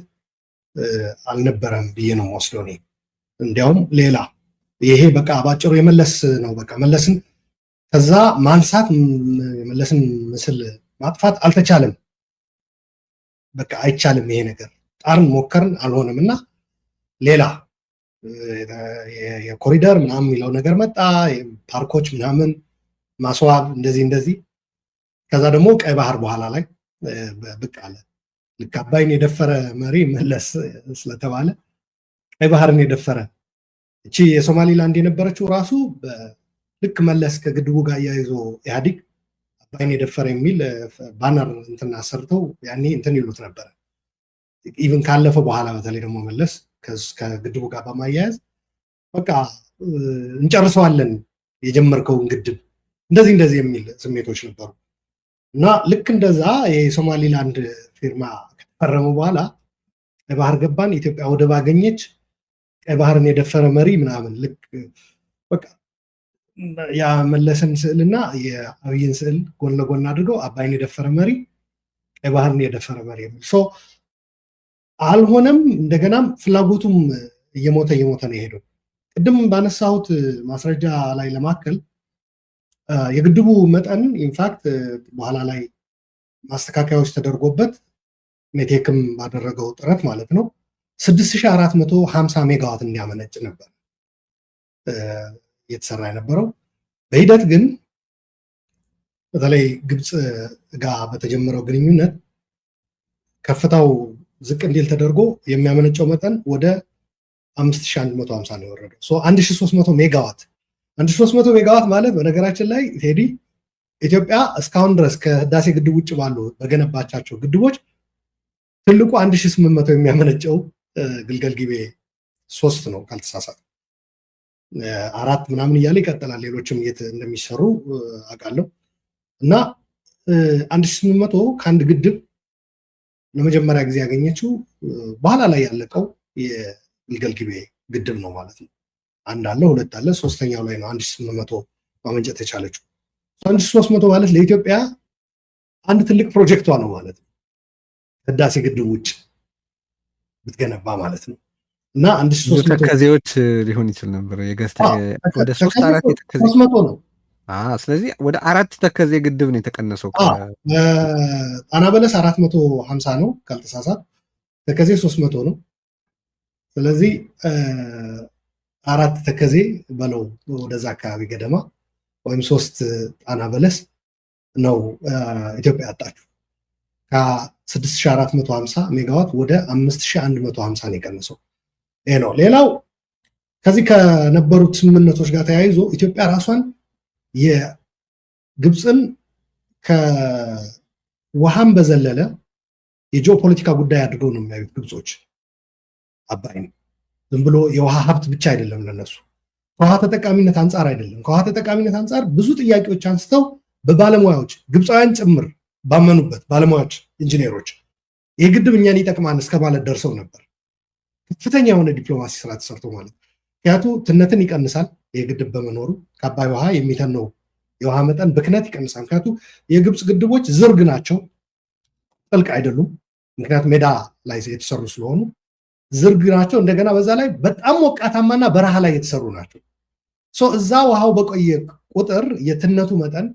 አልነበረም ብዬ ነው የምወስደው እኔ። እንዲያውም ሌላ ይሄ በቃ ባጭሩ የመለስ ነው። በቃ መለስን ከዛ ማንሳት የመለስን ምስል ማጥፋት አልተቻለም። በቃ አይቻልም ይሄ ነገር። ጣርን ሞከርን አልሆነም እና ሌላ የኮሪደር ምናምን የሚለው ነገር መጣ። ፓርኮች ምናምን ማስዋብ እንደዚህ ከዛ ደግሞ ቀይ ባህር በኋላ ላይ ብቅ አለ። ልክ አባይን የደፈረ መሪ መለስ ስለተባለ ቀይ ባህርን የደፈረ እቺ የሶማሊላንድ የነበረችው ራሱ ልክ መለስ ከግድቡ ጋር እያይዞ ኢህአዲግ አባይን የደፈረ የሚል ባነር እንትን አሰርተው ያኔ እንትን ይሉት ነበረ። ኢቭን ካለፈ በኋላ በተለይ ደግሞ መለስ ከግድቡ ጋር በማያያዝ በቃ እንጨርሰዋለን የጀመርከውን ግድብ እንደዚህ የሚል ስሜቶች ነበሩ እና ልክ እንደዛ የሶማሊላንድ ፊርማ ከተፈረሙ በኋላ ቀይ ባህር ገባን፣ ኢትዮጵያ ወደብ አገኘች፣ ቀይ ባህርን የደፈረ መሪ ምናምን ልክ በቃ የመለስን ስዕልና የአብይን ስዕል ጎን ለጎን አድርገው አባይን የደፈረ መሪ፣ ቀይ ባህርን የደፈረ መሪ የሚል አልሆነም። እንደገናም ፍላጎቱም እየሞተ ነው የሄደው። ቅድም ባነሳሁት ማስረጃ ላይ ለማከል የግድቡ መጠን ኢንፋክት በኋላ ላይ ማስተካከያዎች ተደርጎበት ሜቴክም ባደረገው ጥረት ማለት ነው 6450 ሜጋዋት እንዲያመነጭ ነበር እየተሰራ የነበረው። በሂደት ግን በተለይ ግብፅ ጋር በተጀመረው ግንኙነት ከፍታው ዝቅ እንዲል ተደርጎ የሚያመነጨው መጠን ወደ 5150 ነው የወረደው። 1300 ሜጋዋት 1300 ሜጋዋት ማለት በነገራችን ላይ ቴዲ ኢትዮጵያ እስካሁን ድረስ ከህዳሴ ግድብ ውጭ ባሉ በገነባቻቸው ግድቦች ትልቁ 1800 የሚያመነጨው ግልገል ጊቤ 3 ነው ካልተሳሳተ። 4 ምናምን እያለ ይቀጥላል። ሌሎችም እንደሚሰሩ አውቃለሁ። እና 1800 ከአንድ ግድብ ለመጀመሪያ ጊዜ ያገኘችው በኋላ ላይ ያለቀው የግልገል ጊቤ ግድብ ነው ማለት ነው። አንድ አለ፣ ሁለት አለ፣ ሶስተኛው ላይ ነው 1800 ማመንጨት የቻለችው። 1300 ማለት ለኢትዮጵያ አንድ ትልቅ ፕሮጀክቷ ነው ማለት ነው። ህዳሴ ግድብ ውጭ ብትገነባ ማለት ነው። እና 1300 ተከዜዎች ሊሆን ይችል ነበር። ወደ 3-4 ተከዜ 300 ነው። ስለዚህ ወደ 4 ተከዜ ግድብ ነው የተቀነሰው። ጣና በለስ 450 ነው ካልተሳሳት፣ ተከዜ 300 ነው። ስለዚህ 4 ተከዜ በለው ወደዛ አካባቢ ገደማ ወይም 3 ጣና በለስ ነው ኢትዮጵያ ያጣችው። ከ6450 ሜጋዋት ወደ 5150 ነው የቀነሰው። ይሄ ነው። ሌላው ከዚህ ከነበሩት ስምምነቶች ጋር ተያይዞ ኢትዮጵያ ራሷን የግብፅን ከውሃም በዘለለ የጂኦፖለቲካ ጉዳይ አድርገው ነው የሚያዩት ግብጾች። አባይን ዝም ብሎ የውሃ ሀብት ብቻ አይደለም ለነሱ፣ ከውሃ ተጠቃሚነት አንጻር አይደለም። ከውሃ ተጠቃሚነት አንጻር ብዙ ጥያቄዎች አንስተው በባለሙያዎች ግብፃውያን ጭምር ባመኑበት ባለሙያዎች፣ ኢንጂነሮች ይህ ግድብ እኛን ይጠቅማን እስከ ማለት ደርሰው ነበር። ከፍተኛ የሆነ ዲፕሎማሲ ስራ ተሰርቶ ማለት ምክንያቱ ትነትን ይቀንሳል። ይህ ግድብ በመኖሩ ከአባይ ውሃ የሚተነው የውሃ መጠን ብክነት ይቀንሳል። ምክንያቱ የግብፅ ግድቦች ዝርግ ናቸው፣ ጥልቅ አይደሉም። ምክንያቱም ሜዳ ላይ የተሰሩ ስለሆኑ ዝርግ ናቸው። እንደገና በዛ ላይ በጣም ሞቃታማና በረሃ ላይ የተሰሩ ናቸው። እዛ ውሃው በቆየ ቁጥር የትነቱ መጠን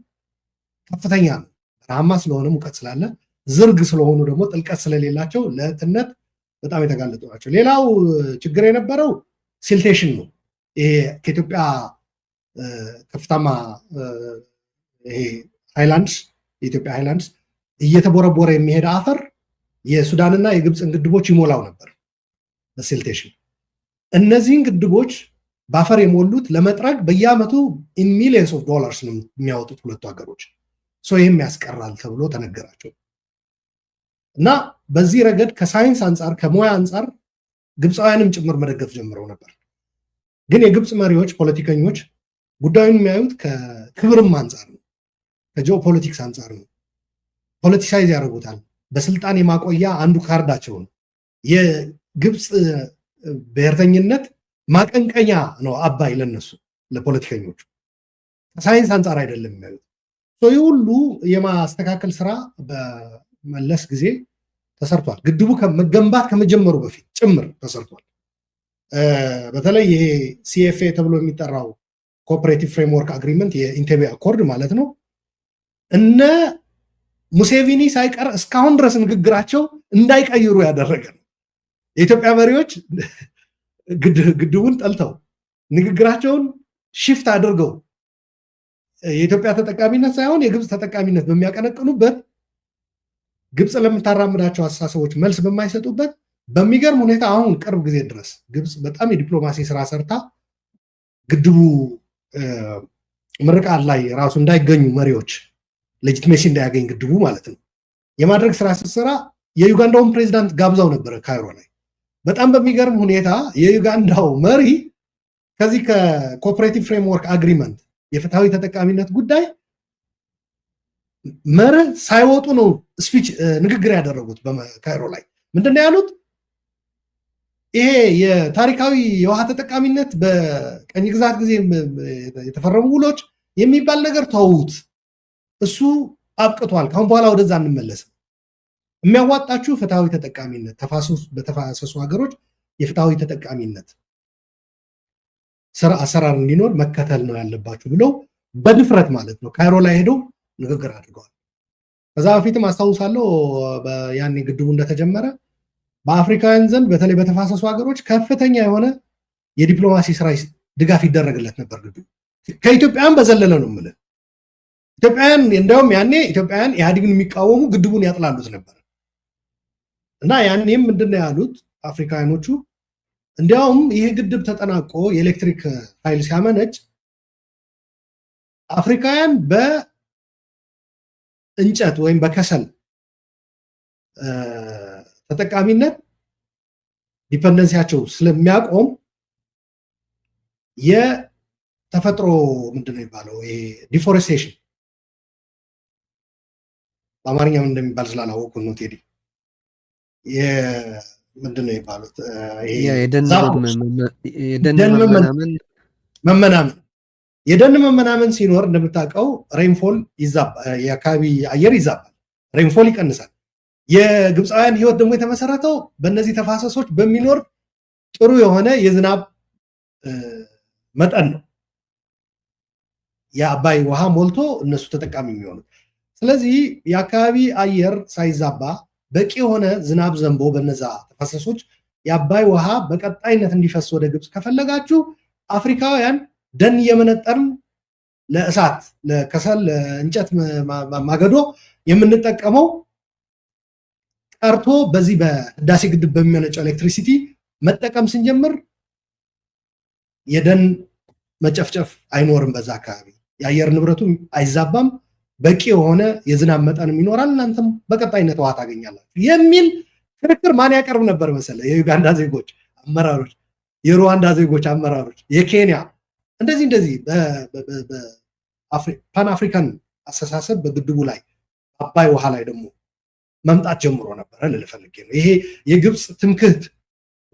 ከፍተኛ ነው። በረሃማ ስለሆነ ሙቀት ስላለ፣ ዝርግ ስለሆኑ ደግሞ ጥልቀት ስለሌላቸው ለትነት በጣም የተጋለጡ ናቸው። ሌላው ችግር የነበረው ሲልቴሽን ነው። ይሄ ከኢትዮጵያ ከፍታማ ይሄ ሃይላንድስ የኢትዮጵያ ሃይላንድስ እየተቦረቦረ የሚሄድ አፈር የሱዳንና የግብፅን ግድቦች ይሞላው ነበር በሲልቴሽን። እነዚህን ግድቦች በአፈር የሞሉት ለመጥረግ በየአመቱ ሚሊየንስ ኦፍ ዶላርስ ነው የሚያወጡት ሁለቱ ሀገሮች። ይህም ያስቀራል ተብሎ ተነገራቸው እና በዚህ ረገድ ከሳይንስ አንጻር ከሙያ አንጻር ግብፃውያንም ጭምር መደገፍ ጀምረው ነበር። ግን የግብፅ መሪዎች፣ ፖለቲከኞች ጉዳዩን የሚያዩት ከክብርም አንጻር ነው፣ ከጂኦፖለቲክስ አንጻር ነው። ፖለቲሳይዝ ያደርጉታል። በስልጣን የማቆያ አንዱ ካርዳቸው ነው። የግብፅ ብሔርተኝነት ማቀንቀኛ ነው አባይ ለነሱ ለፖለቲከኞቹ። ከሳይንስ አንጻር አይደለም የሚያዩት። ይህ ሁሉ የማስተካከል ስራ በመለስ ጊዜ ተሰርቷል። ግድቡ መገንባት ከመጀመሩ በፊት ጭምር ተሰርቷል። በተለይ ይሄ ሲኤፍኤ ተብሎ የሚጠራው ኮኦፐሬቲቭ ፍሬምወርክ አግሪመንት የኢንቴቤ አኮርድ ማለት ነው። እነ ሙሴቪኒ ሳይቀር እስካሁን ድረስ ንግግራቸው እንዳይቀይሩ ያደረገ ነው። የኢትዮጵያ መሪዎች ግድቡን ጠልተው ንግግራቸውን ሽፍት አድርገው የኢትዮጵያ ተጠቃሚነት ሳይሆን የግብፅ ተጠቃሚነት በሚያቀነቅኑበት፣ ግብፅ ለምታራምዳቸው አስተሳሰቦች መልስ በማይሰጡበት በሚገርም ሁኔታ አሁን ቅርብ ጊዜ ድረስ ግብፅ በጣም የዲፕሎማሲ ስራ ሰርታ ግድቡ ምርቃት ላይ ራሱ እንዳይገኙ መሪዎች ሌጂትሜሲ እንዳያገኝ ግድቡ ማለት ነው የማድረግ ስራ ስትሰራ የዩጋንዳውን ፕሬዚዳንት ጋብዛው ነበረ ካይሮ ላይ። በጣም በሚገርም ሁኔታ የዩጋንዳው መሪ ከዚህ ከኮኦፐሬቲቭ ፍሬምወርክ አግሪመንት የፍትሃዊ ተጠቃሚነት ጉዳይ መርህ ሳይወጡ ነው ስፒች ንግግር ያደረጉት በካይሮ ላይ። ምንድነው ያሉት? ይሄ የታሪካዊ የውሃ ተጠቃሚነት በቀኝ ግዛት ጊዜ የተፈረሙ ውሎች የሚባል ነገር ተውት፣ እሱ አብቅቷል፣ ካሁን በኋላ ወደዛ እንመለስም። የሚያዋጣችሁ ፍትሃዊ ተጠቃሚነት፣ በተፋሰሱ ሀገሮች የፍትሃዊ ተጠቃሚነት አሰራር እንዲኖር መከተል ነው ያለባችሁ ብለው በድፍረት ማለት ነው ካይሮ ላይ ሄደው ንግግር አድርገዋል። ከዛ በፊትም አስታውሳለሁ ያኔ ግድቡ እንደተጀመረ በአፍሪካውያን ዘንድ በተለይ በተፋሰሱ ሀገሮች ከፍተኛ የሆነ የዲፕሎማሲ ስራ ድጋፍ ይደረግለት ነበር ግድቡ። ከኢትዮጵያውያን በዘለለ ነው የምልህ። ኢትዮጵያውያን እንዲያውም ያኔ ኢትዮጵያውያን ኢህአዴግን የሚቃወሙ ግድቡን ያጥላሉት ነበር እና ያኔም ምንድን ነው ያሉት አፍሪካውያኖቹ፣ እንዲያውም ይሄ ግድብ ተጠናቆ የኤሌክትሪክ ኃይል ሲያመነጭ አፍሪካውያን በእንጨት ወይም በከሰል ተጠቃሚነት ዲፐንደንሲያቸው ስለሚያቆም የተፈጥሮ ምንድን ነው የሚባለው ይሄ ዲፎሬስቴሽን በአማርኛ ምን እንደሚባል ስላላወቁ ነው ቴዲ፣ ምንድን ነው የሚባሉት መመናመን። የደን መመናመን ሲኖር እንደምታውቀው ሬንፎል ይዛባል፣ የአካባቢ አየር ይዛባል፣ ሬንፎል ይቀንሳል። የግብፃውያን ህይወት ደግሞ የተመሰረተው በእነዚህ ተፋሰሶች በሚኖር ጥሩ የሆነ የዝናብ መጠን ነው የአባይ ውሃ ሞልቶ እነሱ ተጠቃሚ የሚሆኑት። ስለዚህ የአካባቢ አየር ሳይዛባ በቂ የሆነ ዝናብ ዘንቦ በነዛ ተፋሰሶች የአባይ ውሃ በቀጣይነት እንዲፈስ ወደ ግብፅ ከፈለጋችሁ አፍሪካውያን ደን እየመነጠርን ለእሳት፣ ለከሰል፣ ለእንጨት ማገዶ የምንጠቀመው ቀርቶ በዚህ በህዳሴ ግድብ በሚመነጨው ኤሌክትሪሲቲ መጠቀም ስንጀምር የደን መጨፍጨፍ አይኖርም፣ በዛ አካባቢ የአየር ንብረቱ አይዛባም፣ በቂ የሆነ የዝናብ መጠንም ይኖራል፣ እናንተም በቀጣይነት ውሃ ታገኛላችሁ የሚል ክርክር ማን ያቀርብ ነበር መሰለ? የዩጋንዳ ዜጎች አመራሮች፣ የሩዋንዳ ዜጎች አመራሮች፣ የኬንያ እንደዚህ ፓን አፍሪካን አስተሳሰብ በግድቡ ላይ አባይ ውሃ ላይ ደግሞ መምጣት ጀምሮ ነበረ ልልፈልጌ ነው። ይሄ የግብፅ ትምክህት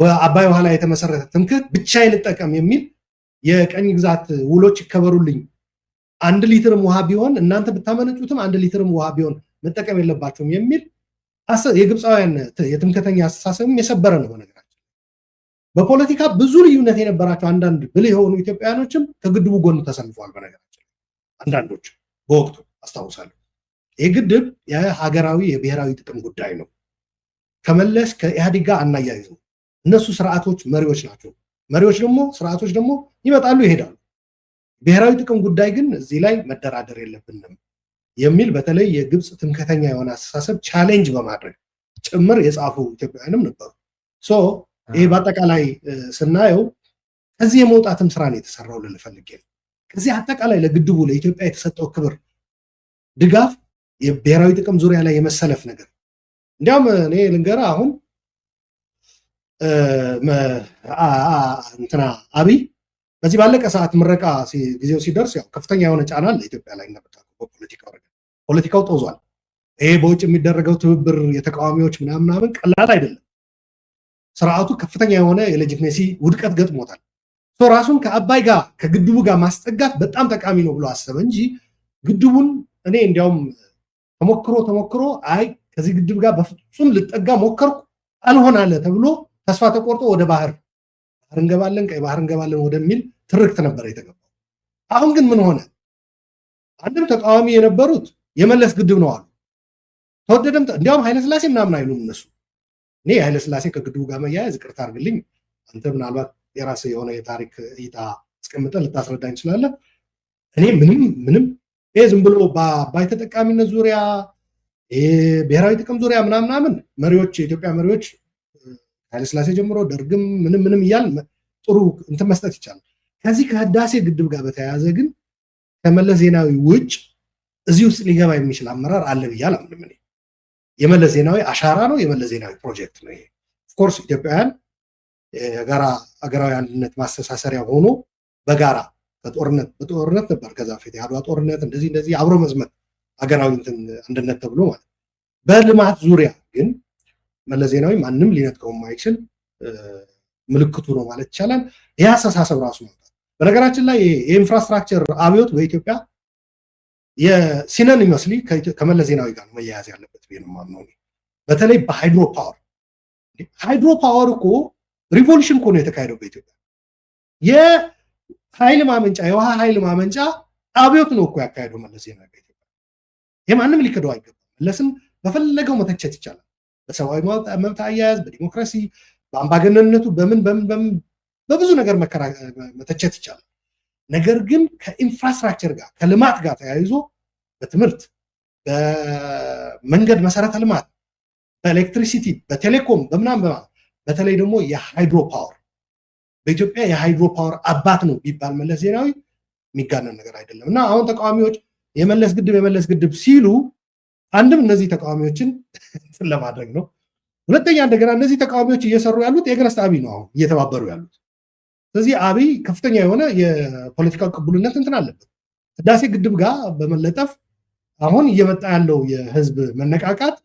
በአባይ ውሃ ላይ የተመሰረተ ትምክህት ብቻዬን ልጠቀም የሚል የቀኝ ግዛት ውሎች ይከበሩልኝ፣ 1 ሊትርም ውሃ ቢሆን እናንተ ብታመነጩትም 1 ሊትርም ውሃ ቢሆን መጠቀም የለባቸውም የሚል የግብፃውያን የትምክህተኛ አስተሳሰብም የሰበረ ነው። በነገራችን በፖለቲካ ብዙ ልዩነት የነበራቸው አንዳንድ ብልህ የሆኑ ኢትዮጵያውያኖችም ከግድቡ ጎን ተሰልፈዋል። በነገራችን አንዳንዶች በወቅቱ አስታውሳለሁ። ይህ ግድብ የሀገራዊ የብሔራዊ ጥቅም ጉዳይ ነው። ከመለስ ከኢህአዴግ ጋር አናያይዘው። እነሱ ስርዓቶች መሪዎች ናቸው። መሪዎች ደግሞ ስርዓቶች ደግሞ ይመጣሉ ይሄዳሉ። ብሔራዊ ጥቅም ጉዳይ ግን እዚህ ላይ መደራደር የለብንም የሚል በተለይ የግብፅ ትምክህተኛ የሆነ አስተሳሰብ ቻሌንጅ በማድረግ ጭምር የጻፉ ኢትዮጵያውያንም ነበሩ። ይህ በአጠቃላይ ስናየው ከዚህ የመውጣትም ስራ ነው የተሰራው ልልፈልጌ ነው። ከዚህ አጠቃላይ ለግድቡ ለኢትዮጵያ የተሰጠው ክብር፣ ድጋፍ፣ የብሔራዊ ጥቅም ዙሪያ ላይ የመሰለፍ ነገር እንዲያውም እኔ ልንገራ አሁን እንትና አብይ በዚህ ባለቀ ሰዓት ምረቃ ጊዜው ሲደርስ ያው ከፍተኛ የሆነ ጫና አለ ኢትዮጵያ ላይ እንደምታውቀው ፖለቲካው ጦዟል። ይሄ በውጭ የሚደረገው ትብብር የተቃዋሚዎች ምናምን ቀላል አይደለም። ስርዓቱ ከፍተኛ የሆነ የሌጂትሜሲ ውድቀት ገጥሞታል። ራሱን ከአባይ ጋር ከግድቡ ጋር ማስጠጋት በጣም ጠቃሚ ነው ብሎ አሰበ እንጂ ግድቡን እኔ እንዲያውም ተሞክሮ አይ ከዚህ ግድብ ጋር በፍጹም ልጠጋ ሞከርኩ አልሆናለ ተብሎ ተስፋ ተቆርጦ ወደ ባህር እንገባለን፣ ቀይ ባህር እንገባለን ወደሚል ትርክት ነበር የተገባው። አሁን ግን ምን ሆነ? አንድም ተቃዋሚ የነበሩት የመለስ ግድብ ነው አሉ። ተወደደም እንዲያውም ኃይለስላሴ ምናምን አይሉም እነሱ። እኔ ኃይለስላሴ ከግድቡ ጋር መያያዝ ይቅርታ አድርግልኝ፣ አንተ ምናልባት የራስህ የሆነ የታሪክ እይታ አስቀምጠህ ልታስረዳኝ ትችላለህ። እኔ ምንም ይሄ ዝም ብሎ በአባይ ተጠቃሚነት ዙሪያ ብሔራዊ ጥቅም ዙሪያ ምናምን መሪዎች የኢትዮጵያ መሪዎች ኃይለስላሴ ጀምሮ ደርግም ምንም እያል ጥሩ እንትን መስጠት ይቻላል። ከዚህ ከህዳሴ ግድብ ጋር በተያያዘ ግን ከመለስ ዜናዊ ውጭ እዚህ ውስጥ ሊገባ የሚችል አመራር አለ ብዬ አላምንም። እኔ የመለስ ዜናዊ አሻራ ነው፣ የመለስ ዜናዊ ፕሮጀክት ነው ይሄ። ኦፍኮርስ ኢትዮጵያውያን የጋራ ሀገራዊ አንድነት ማስተሳሰሪያ ሆኖ በጋራ በጦርነት ነበር ከዛ ፊት የአድዋ ጦርነት እንደዚህ አብሮ መዝመት ሀገራዊ አንድነት ተብሎ ማለት በልማት ዙሪያ ግን መለስ ዜናዊ ማንም ሊነጥቀው የማይችል ምልክቱ ነው ማለት ይቻላል። ይህ አስተሳሰብ ራሱ መምጣት በነገራችን ላይ የኢንፍራስትራክቸር አብዮት በኢትዮጵያ የሲነን ይመስል ከመለስ ዜናዊ ጋር መያያዝ ያለበት ነው ማምነው። በተለይ በሃይድሮ ፓወር እኮ ሪቮሉሽን እኮ ነው የተካሄደው በኢትዮጵያ። የኃይል ማመንጫ የውሃ ኃይል ማመንጫ አብዮት ነው እኮ ያካሄደው መለስ ዜናዊ በኢትዮጵያ። የማንም ሊክደው አይገባም። መለስን በፈለገው መተቸት ይቻላል። በሰብአዊ መብት አያያዝ፣ በዲሞክራሲ፣ በአምባገነንነቱ በምን በብዙ ነገር መተቸት ይቻላል። ነገር ግን ከኢንፍራስትራክቸር ጋር ከልማት ጋር ተያይዞ በትምህርት፣ በመንገድ መሰረተ ልማት፣ በኤሌክትሪሲቲ፣ በቴሌኮም በምናምን በተለይ ደግሞ የሃይድሮ ፓወር በኢትዮጵያ የሃይድሮ ፓወር አባት ነው ቢባል መለስ ዜናዊ የሚጋነን ነገር አይደለም። እና አሁን ተቃዋሚዎች የመለስ ግድብ ሲሉ አንድም እነዚህ ተቃዋሚዎችን ለማድረግ ነው። ሁለተኛ እንደገና እነዚህ ተቃዋሚዎች እየሰሩ ያሉት የገረስት አብይ ነው አሁን እየተባበሩ ያሉት። ስለዚህ አብይ ከፍተኛ የሆነ የፖለቲካ ቅቡልነት አለበት። ህዳሴ ግድብ ጋር በመለጠፍ አሁን እየመጣ ያለው የህዝብ መነቃቃት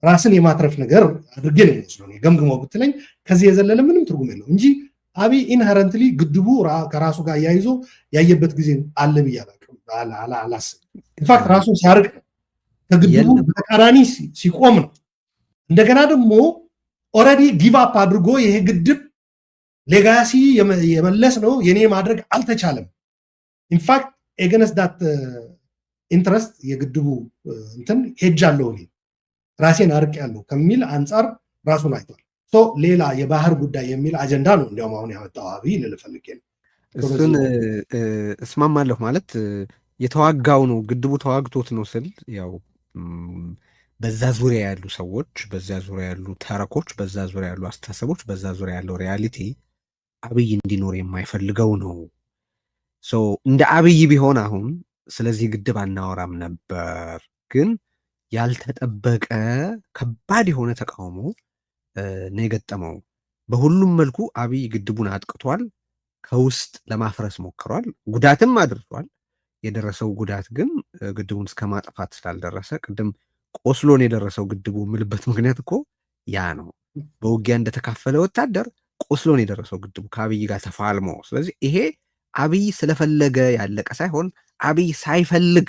ራስን የማትረፍ ነገር አድርጌ ነው የሚመስለው ገምግሞ ብትለኝ ከዚህ የዘለለ ምንም ትርጉም የለው እንጂ አብይ ኢንሄረንትሊ ግድቡ ከራሱ ጋር እያይዞ ያየበት ጊዜ አለ ብዬ አላስብም። ኢንፋክት ራሱን ሲያርቅ ነው ከግድቡ ተቃራኒ ሲቆም ነው። እንደገና ደግሞ ኦልሬዲ ጊቭ አፕ አድርጎ ይሄ ግድብ ሌጋሲ የመለስ ነው የኔ ማድረግ አልተቻለም። ኢንፋክት ኤገነስ ዳት ኢንትረስት የግድቡ ሄጃለሁ እኔ ራሴን አርቅ ያለው ከሚል አንጻር ራሱን አይቷል። ሌላ የባህር ጉዳይ የሚል አጀንዳ ነው እንዲያውም አሁን ያመጣው አብይ ልልፈልጌ ነው። እሱን እስማማለሁ ማለት የተዋጋው ነው ግድቡ ተዋግቶት ነው ስል ያው በዛ ዙሪያ ያሉ ሰዎች፣ በዛ ዙሪያ ያሉ ተረኮች፣ በዛ ዙሪያ ያሉ አስተሳሰቦች፣ በዛ ዙሪያ ያለው ሪያሊቲ አብይ እንዲኖር የማይፈልገው ነው። እንደ አብይ ቢሆን አሁን ስለዚህ ግድብ አናወራም ነበር። ግን ያልተጠበቀ ከባድ የሆነ ተቃውሞ ነው የገጠመው። በሁሉም መልኩ አብይ ግድቡን አጥቅቷል። ከውስጥ ለማፍረስ ሞክሯል። ጉዳትም አድርሷል። የደረሰው ጉዳት ግን ግድቡን እስከ ማጥፋት ስላልደረሰ፣ ቅድም ቆስሎን የደረሰው ግድቡ የምልበት ምክንያት እኮ ያ ነው። በውጊያ እንደተካፈለ ወታደር ቆስሎን የደረሰው ግድቡ ከአብይ ጋር ተፋልሞ። ስለዚህ ይሄ አብይ ስለፈለገ ያለቀ ሳይሆን አብይ ሳይፈልግ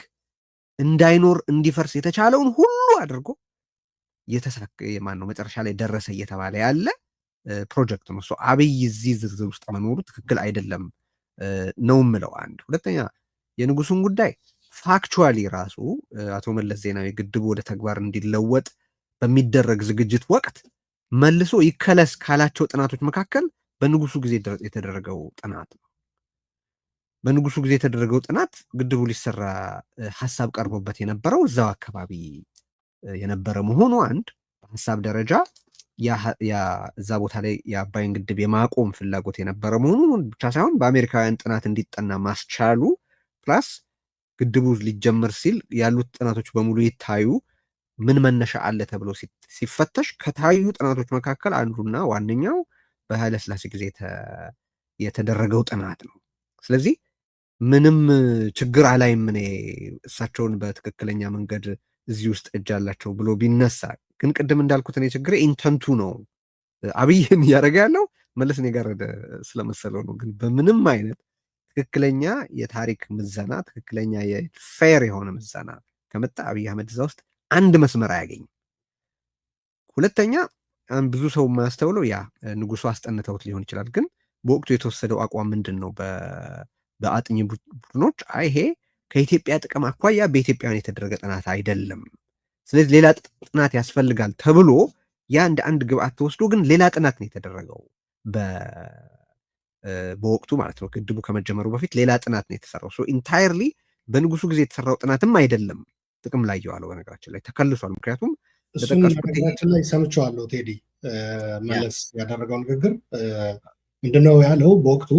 እንዳይኖር እንዲፈርስ የተቻለውን ሁሉ አድርጎ መጨረሻ ላይ ደረሰ እየተባለ ያለ ፕሮጀክት ነው። አብይ እዚህ ዝርዝር ውስጥ መኖሩ ትክክል አይደለም ነው ምለው። አንድ ሁለተኛ፣ የንጉሱን ጉዳይ ፋክቹዋሊ ራሱ አቶ መለስ ዜናዊ ግድቡ ወደ ተግባር እንዲለወጥ በሚደረግ ዝግጅት ወቅት መልሶ ይከለስ ካላቸው ጥናቶች መካከል በንጉሱ ጊዜ የተደረገው ጥናት ነው። በንጉሱ ጊዜ የተደረገው ጥናት ግድቡ ሊሰራ ሀሳብ ቀርቦበት የነበረው እዛው አካባቢ የነበረ መሆኑ አንድ፣ በሀሳብ ደረጃ እዛ ቦታ ላይ የአባይን ግድብ የማቆም ፍላጎት የነበረ መሆኑ ብቻ ሳይሆን በአሜሪካውያን ጥናት እንዲጠና ማስቻሉ ፕላስ ግድቡ ሊጀመር ሲል ያሉት ጥናቶች በሙሉ ይታዩ ምን መነሻ አለ ተብሎ ሲፈተሽ ከታዩ ጥናቶች መካከል አንዱና ዋነኛው በኃይለ ሥላሴ ጊዜ የተደረገው ጥናት ነው። ስለዚህ ምንም ችግር አላይም እኔ እሳቸውን በትክክለኛ መንገድ እዚህ ውስጥ እጅ አላቸው ብሎ ቢነሳ። ግን ቅድም እንዳልኩት እኔ ችግር ኢንተንቱ ነው። አብይን እያደረገ ያለው መለስ እኔ ጋር ስለመሰለው ነው። ግን በምንም አይነት ትክክለኛ የታሪክ ምዘና፣ ትክክለኛ የፌር የሆነ ምዘና ከመጣ አብይ አህመድ እዛ ውስጥ አንድ መስመር አያገኝም። ሁለተኛ፣ ብዙ ሰው የማያስተውለው ያ ንጉሱ አስጠንተውት ሊሆን ይችላል። ግን በወቅቱ የተወሰደው አቋም ምንድን ነው? በአጥኚ ቡድኖች ይሄ ከኢትዮጵያ ጥቅም አኳያ በኢትዮጵያውያን የተደረገ ጥናት አይደለም፣ ስለዚህ ሌላ ጥናት ያስፈልጋል ተብሎ ያ እንደ አንድ ግብአት ተወስዶ ግን ሌላ ጥናት ነው የተደረገው በወቅቱ ማለት ነው። ግድቡ ከመጀመሩ በፊት ሌላ ጥናት ነው የተሰራው። ኢንታየርሊ በንጉሱ ጊዜ የተሰራው ጥናትም አይደለም ጥቅም ላይ የዋለው። በነገራችን ላይ ተከልሷል። ምክንያቱም እሱን ነገራችን ላይ ሰምቼዋለሁ። ቴዲ መለስ ያደረገው ንግግር ምንድነው ያለው? በወቅቱ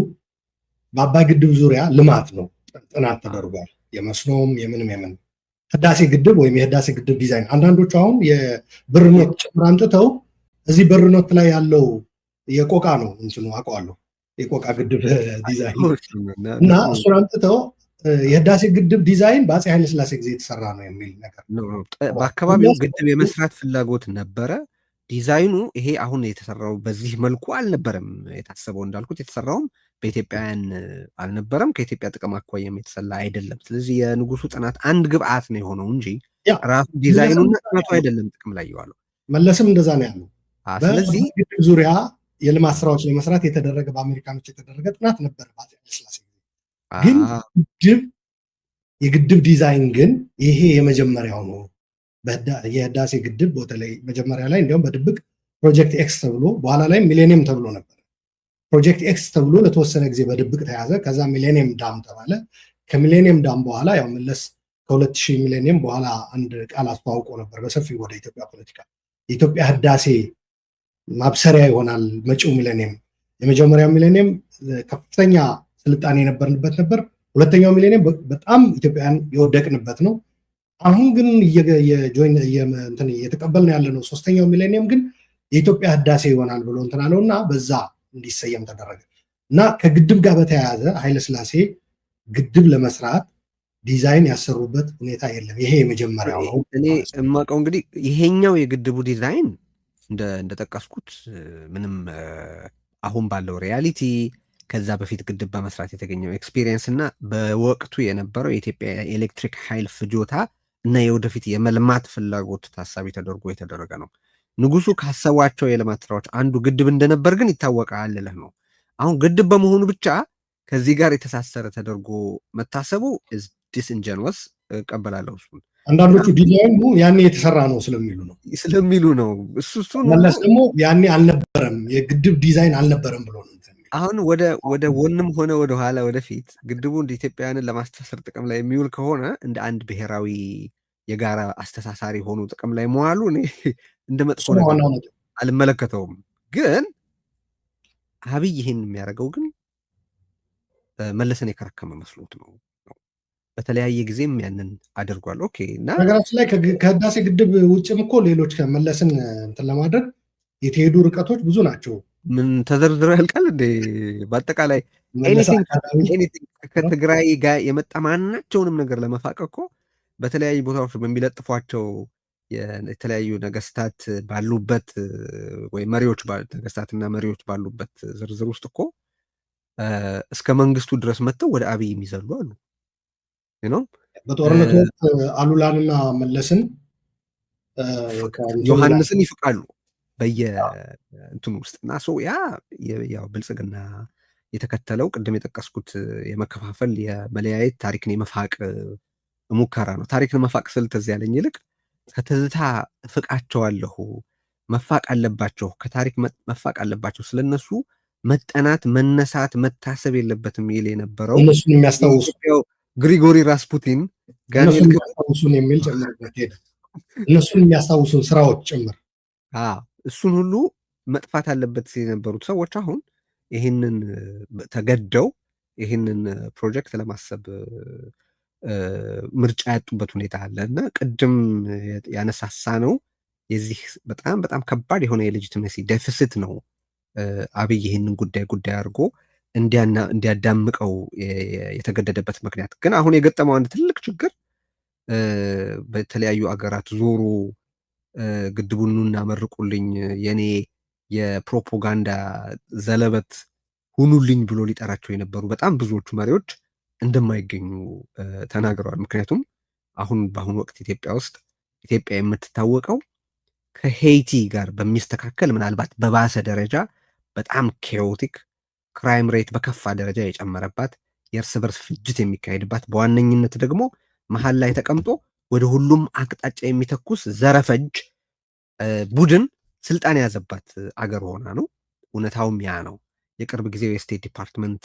በአባይ ግድብ ዙሪያ ልማት ነው ጥናት ተደርጓል። የመስኖም የምንም ህዳሴ ግድብ ወይም የህዳሴ ግድብ ዲዛይን። አንዳንዶቹ አሁን የብር ኖት ጭምር አምጥተው እዚህ ብር ኖት ላይ ያለው የቆቃ ነው እንትኑ አውቀዋለሁ፣ የቆቃ ግድብ ዲዛይን እና እሱን አምጥተው የህዳሴ ግድብ ዲዛይን በአፄ ኃይለሥላሴ ጊዜ የተሰራ ነው የሚል ነገር። በአካባቢው ግድብ የመስራት ፍላጎት ነበረ። ዲዛይኑ ይሄ አሁን የተሰራው በዚህ መልኩ አልነበረም የታሰበው። እንዳልኩት የተሰራውም በኢትዮጵያውያን አልነበረም፣ ከኢትዮጵያ ጥቅም አኳያም የተሰላ አይደለም። ስለዚህ የንጉሱ ጥናት አንድ ግብአት ነው የሆነው እንጂ ራሱ ዲዛይኑና ጥናቱ አይደለም ጥቅም ላይ የዋለው። መለስም እንደዛ ነው ያለው። ስለዚህ ግድብ ዙሪያ የልማት ስራዎች ለመስራት የተደረገ በአሜሪካኖች የተደረገ ጥናት ነበር በአፄ ኃይለሥላሴ ግን የግድብ ዲዛይን ግን ይሄ የመጀመሪያው ነው። የህዳሴ ግድብ በተለይ መጀመሪያ ላይ እንዲያውም በድብቅ ፕሮጀክት ኤክስ ተብሎ በኋላ ላይ ሚሌኒየም ተብሎ ነበር። ፕሮጀክት ኤክስ ተብሎ ለተወሰነ ጊዜ በድብቅ ተያዘ። ከዛ ሚሌኒየም ዳም ተባለ። ከሚሌኒየም ዳም በኋላ ያው መለስ ከ2000 ሚሌኒየም በኋላ አንድ ቃል አስተዋውቆ ነበር በሰፊው ወደ ኢትዮጵያ ፖለቲካ። የኢትዮጵያ ህዳሴ ማብሰሪያ ይሆናል መጪው ሚሌኒየም። የመጀመሪያው ሚሌኒየም ከፍተኛ ስልጣኔ የነበርንበት ነበር። ሁለተኛው ሚሌኒየም በጣም ኢትዮጵያን የወደቅንበት ነው። አሁን ግን እየተቀበልን ያለ ነው። ሶስተኛው ሚሌኒየም ግን የኢትዮጵያ ህዳሴ ይሆናል ብሎ እንትን አለው እና በዛ እንዲሰየም ተደረገ እና ከግድብ ጋር በተያያዘ ኃይለሥላሴ ግድብ ለመስራት ዲዛይን ያሰሩበት ሁኔታ የለም። ይሄ የመጀመሪያው ነው። እኔ የማውቀው እንግዲህ ይሄኛው የግድቡ ዲዛይን እንደጠቀስኩት ምንም አሁን ባለው ሪያሊቲ ከዛ በፊት ግድብ በመስራት የተገኘው ኤክስፒሪየንስ እና በወቅቱ የነበረው የኢትዮጵያ ኤሌክትሪክ ኃይል ፍጆታ እና የወደፊት የመልማት ፍላጎት ታሳቢ ተደርጎ የተደረገ ነው። ንጉሱ ካሰቧቸው የልማት ስራዎች አንዱ ግድብ እንደነበር ግን ይታወቃል ልልህ ነው። አሁን ግድብ በመሆኑ ብቻ ከዚህ ጋር የተሳሰረ ተደርጎ መታሰቡ ዲስኢንጀንወስ እቀበላለሁ። እሱን አንዳንዶቹ ዲዛይኑ ያኔ የተሰራ ነው ስለሚሉ ነው። እሱ መለስ ደግሞ ያኔ አልነበረም፣ የግድብ ዲዛይን አልነበረም ብሎ ነው። አሁን ወደ ወንም ሆነ ወደ ኋላ ወደፊት ግድቡ እንደ ኢትዮጵያውያንን ለማስተሳሰር ጥቅም ላይ የሚውል ከሆነ እንደ አንድ ብሔራዊ የጋራ አስተሳሳሪ ሆኑ ጥቅም ላይ መዋሉ እኔ እንደ መጥፎ እሱ ነው ነገር ዋናው ነገር። አልመለከተውም። ግን አብይ ይሄን የሚያደርገው ግን መለስን የከረከመ መስሎት ነው። በተለያየ ጊዜም ያንን አድርጓል። ኦኬ። እና ነገራችን ላይ ከህዳሴ ግድብ ውጭም እኮ ሌሎች ከመለስን እንትን ለማድረግ የተሄዱ ርቀቶች ብዙ ናቸው። ምን ተዘርዝረው ያልቃል እንዴ? በአጠቃላይ መለስ ኤኒቲንግ አካዳሚ ከትግራይ ጋር የመጣ ማናቸውንም ነገር ለመፋቅ እኮ በተለያዩ ቦታዎች በሚለጥፏቸው የተለያዩ ነገስታት ባሉበት ወይ መሪዎች ነገስታትና መሪዎች ባሉበት ዝርዝር ውስጥ እኮ እስከ መንግስቱ ድረስ መጥተው ወደ አብይ የሚዘሉ አሉ ነው። በጦርነቱ ወቅት አሉላንና መለስን ዮሐንስን ይፍቃሉ በየእንትኑ ውስጥ እና ሰው ያው ብልጽግና የተከተለው ቅድም የጠቀስኩት የመከፋፈል የመለያየት ታሪክን የመፋቅ ሙከራ ነው። ታሪክን መፋቅ ስል ትዝ ያለኝ ይልቅ ከትዝታ ፍቃቸዋለሁ፣ መፋቅ አለባቸው፣ ከታሪክ መፋቅ አለባቸው፣ ስለነሱ መጠናት መነሳት መታሰብ የለበትም ይል የነበረው እነሱን የሚያስታውሱ ግሪጎሪ ራስፑቲን እነሱን የሚያስታውሱን የሚል ጨምርበት ሄደ። እነሱን የሚያስታውሱን ስራዎች ጭምር እሱን ሁሉ መጥፋት አለበት የነበሩት ሰዎች አሁን ይህንን ተገደው ይህንን ፕሮጀክት ለማሰብ ምርጫ ያጡበት ሁኔታ አለ እና ቅድም ያነሳሳ ነው የዚህ በጣም በጣም ከባድ የሆነ የሌጂቲመሲ ዴፊሲት ነው። አብይ ይህንን ጉዳይ አድርጎ እንዲያዳምቀው የተገደደበት ምክንያት ግን አሁን የገጠመው አንድ ትልቅ ችግር በተለያዩ አገራት ዞሮ ግድቡን እናመርቁልኝ የኔ የፕሮፓጋንዳ ዘለበት ሁኑልኝ ብሎ ሊጠራቸው የነበሩ በጣም ብዙዎቹ መሪዎች እንደማይገኙ ተናግረዋል። ምክንያቱም በአሁኑ ወቅት ኢትዮጵያ ውስጥ ኢትዮጵያ የምትታወቀው ከሄይቲ ጋር በሚስተካከል ምናልባት በባሰ ደረጃ በጣም ኬዮቲክ ክራይም ሬት በከፋ ደረጃ የጨመረባት የእርስ በርስ ፍጅት የሚካሄድባት በዋነኝነት ደግሞ መሀል ላይ ተቀምጦ ወደ ሁሉም አቅጣጫ የሚተኩስ ዘረፈጅ ቡድን ስልጣን የያዘባት አገር ሆና ነው። እውነታውም ያ ነው። የቅርብ ጊዜው የስቴት ዲፓርትመንት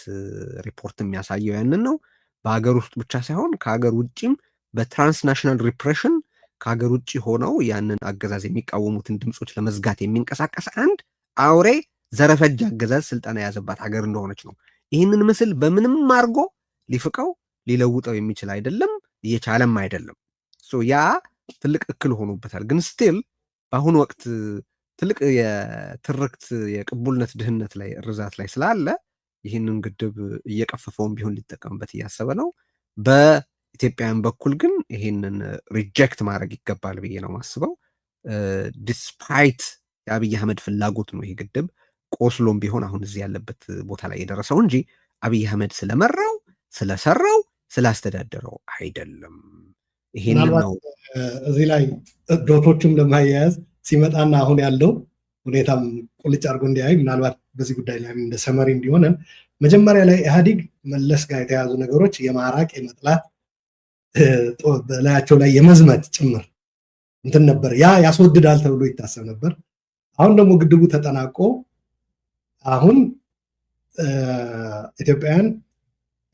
ሪፖርት የሚያሳየው ያንን ነው። በሀገር ውስጥ ብቻ ሳይሆን ከሀገር ውጭም በትራንስናሽናል ሪፕሬሽን ከሀገር ውጭ ሆነው ያንን አገዛዝ የሚቃወሙትን ድምፆች ለመዝጋት የሚንቀሳቀስ አንድ አውሬ ዘረፈጅ አገዛዝ ስልጣን የያዘባት ሀገር እንደሆነች ነው። ይህንን ምስል በምንም አድርጎ ሊፍቀው ሊለውጠው የሚችል አይደለም፣ እየቻለም አይደለም። ያ ትልቅ እክል ሆኖበታል። ግን ስቲል በአሁኑ ወቅት ትልቅ የትርክት የቅቡልነት ድህነት ላይ እርዛት ላይ ስላለ ይህንን ግድብ እየቀፈፈውን ቢሆን ሊጠቀምበት እያሰበ ነው። በኢትዮጵያውያን በኩል ግን ይህንን ሪጀክት ማድረግ ይገባል ብዬ ነው ማስበው። ዲስፓይት የአብይ አህመድ ፍላጎት ነው ይሄ ግድብ ቆስሎም ቢሆን አሁን እዚህ ያለበት ቦታ ላይ የደረሰው እንጂ አብይ አህመድ ስለመራው ስለሰራው ስላስተዳደረው አይደለም። ይሄንን ነው እዚህ ላይ ዶቶችም ለማያያዝ ሲመጣና አሁን ያለው ሁኔታም ቁልጭ አድርጎ እንዲያይ ምናልባት በዚህ ጉዳይ ላይ እንደ ሰመሪ እንዲሆነን መጀመሪያ ላይ ኢህአዲግ መለስ ጋር የተያዙ ነገሮች የማራቅ የመጥላት በላያቸው ላይ የመዝመት ጭምር እንትን ነበር። ያ ያስወድዳል ተብሎ ይታሰብ ነበር። አሁን ደግሞ ግድቡ ተጠናቆ አሁን ኢትዮጵያውያን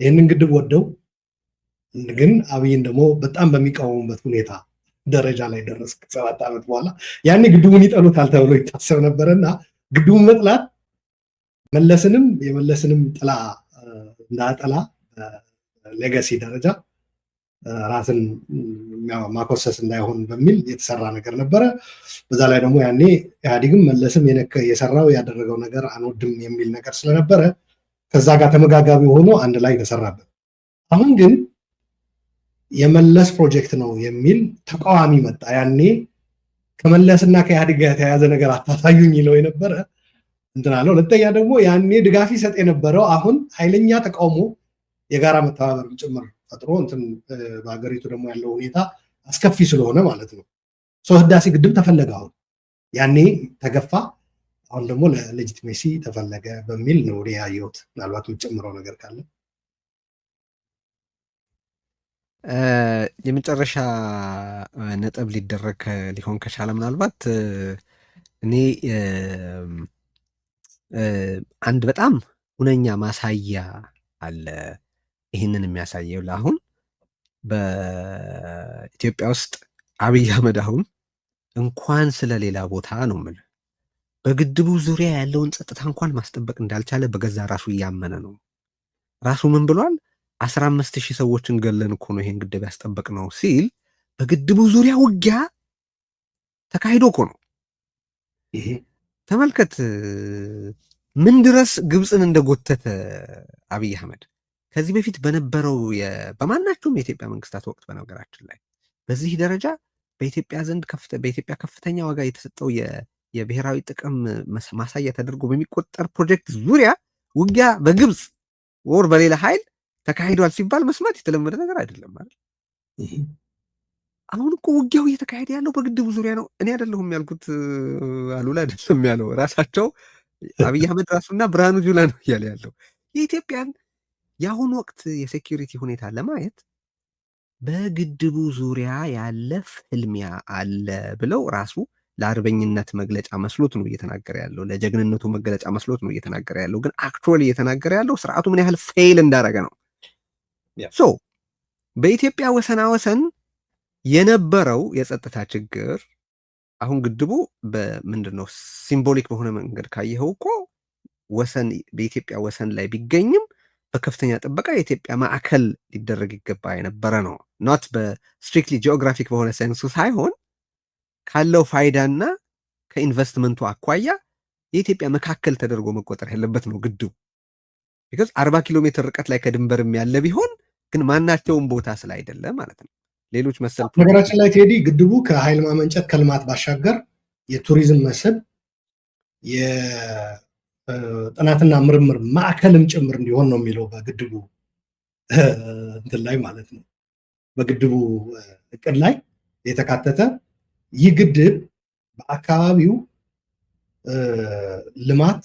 ይህንን ግድብ ወደው ግን አብይን ደግሞ በጣም በሚቃወሙበት ሁኔታ ደረጃ ላይ ደረስ። 7 ዓመት በኋላ ያኔ ግድቡን ይጠሉታል ተብሎ ይታሰብ ነበረ እና ግድቡን መጥላት መለስንም የመለስንም ጥላ እንዳጠላ ሌጋሲ ደረጃ ራስን ማኮሰስ እንዳይሆን በሚል የተሰራ ነገር ነበረ። በዛ ላይ ደግሞ ያኔ ኢህአዲግም መለስም የሰራው ያደረገው ነገር አንወድም የሚል ነገር ስለነበረ ከዛ ጋር ተመጋጋቢ ሆኖ አንድ ላይ ተሰራበት። አሁን ግን የመለስ ፕሮጀክት ነው የሚል ተቃዋሚ መጣ። ያኔ ከመለስና ከኢህአዲግ ጋር የተያያዘ ነገር አታሳዩኝ ይለው የነበረ እንትን አለ። ሁለተኛ ደግሞ ያኔ ድጋፍ ይሰጥ የነበረው አሁን ኃይለኛ ተቃውሞ የጋራ መተባበር ጭምር ፈጥሮ እንትን በሀገሪቱ ደግሞ ያለው ሁኔታ አስከፊ ስለሆነ ማለት ነው። ህዳሴ ግድብ ተፈለገ። አሁን ያኔ ተገፋ፣ አሁን ደግሞ ለሌጂቲሜሲ ተፈለገ በሚል ነው ያየሁት። ምናልባት የምጨምረው ነገር ካለ የመጨረሻ ነጥብ ሊደረግ ሊሆን ከቻለ ምናልባት እኔ አንድ በጣም ሁነኛ ማሳያ አለ ይህንን የሚያሳየው ለአሁን በኢትዮጵያ ውስጥ አብይ አህመድ አሁን እንኳን ስለሌላ ቦታ ነው የምልህ በግድቡ ዙሪያ ያለውን ጸጥታ እንኳን ማስጠበቅ እንዳልቻለ በገዛ ራሱ እያመነ ነው። ራሱ ምን ብሏል? 15,000 ሰዎችን ገለን እኮ ነው ይሄን ግድብ ያስጠበቅ ነው ሲል በግድቡ ዙሪያ ውጊያ ተካሂዶ እኮ ነው። ተመልከት ምን ድረስ ግብፅን እንደጎተተ አብይ አህመድ ከዚህ በፊት በነበረው በማናቸውም የኢትዮጵያ መንግስታት ወቅት በነገራችን ላይ በዚህ ደረጃ በኢትዮጵያ ዘንድ በኢትዮጵያ ከፍተኛ ዋጋ የተሰጠው የብሔራዊ ጥቅም ማሳያ ተደርጎ በሚቆጠር ፕሮጀክት ዙሪያ ውጊያ በግብፅ ወር በሌላ ኃይል ተካሂዷል ሲባል መስማት የተለመደ ነገር አይደለም ማለት። አሁን እኮ ውጊያው እየተካሄደ ያለው በግድቡ ዙሪያ ነው። እኔ አይደለሁም ያልኩት፣ አሉላ አይደለም ያለው፣ ራሳቸው አብይ አህመድ ራሱና ብርሃኑ ጁላ ነው እያለ ያለው። የኢትዮጵያን የአሁኑ ወቅት የሴኪሪቲ ሁኔታ ለማየት በግድቡ ዙሪያ ያለ ፍልሚያ አለ ብለው ራሱ ለአርበኝነት መግለጫ መስሎት ነው እየተናገረ ያለው፣ ለጀግንነቱ መገለጫ መስሎት ነው እየተናገረ ያለው። ግን አክቹዋሊ እየተናገረ ያለው ስርዓቱ ምን ያህል ፌይል እንዳደረገ ነው። ሶ በኢትዮጵያ ወሰናወሰን የነበረው የጸጥታ ችግር አሁን ግድቡ በምንድን ነው ሲምቦሊክ በሆነ መንገድ ካየኸው እኮ ወሰን በኢትዮጵያ ወሰን ላይ ቢገኝም በከፍተኛ ጥበቃ የኢትዮጵያ ማዕከል ሊደረግ ይገባ የነበረ ነው። ኖት በስትሪክትሊ ጂኦግራፊክ በሆነ ሴንሱ ሳይሆን ካለው ፋይዳና ከኢንቨስትመንቱ አኳያ የኢትዮጵያ መካከል ተደርጎ መቆጠር ያለበት ነው ግድቡ። ቢኮዝ 40 ኪሎ ሜትር ርቀት ላይ ከድንበርም ያለ ቢሆን ግን ማናቸውም ቦታ ስላይደለ ማለት ነው። ሌሎች መሰል ነገራችን ላይ ቴዲ ግድቡ ከኃይል ማመንጨት ከልማት ባሻገር የቱሪዝም መስህብ የጥናትና ምርምር ማዕከልም ጭምር እንዲሆን ነው የሚለው በግድቡ እንትን ላይ ማለት ነው። በግድቡ እቅድ ላይ የተካተተ ይህ ግድብ በአካባቢው ልማት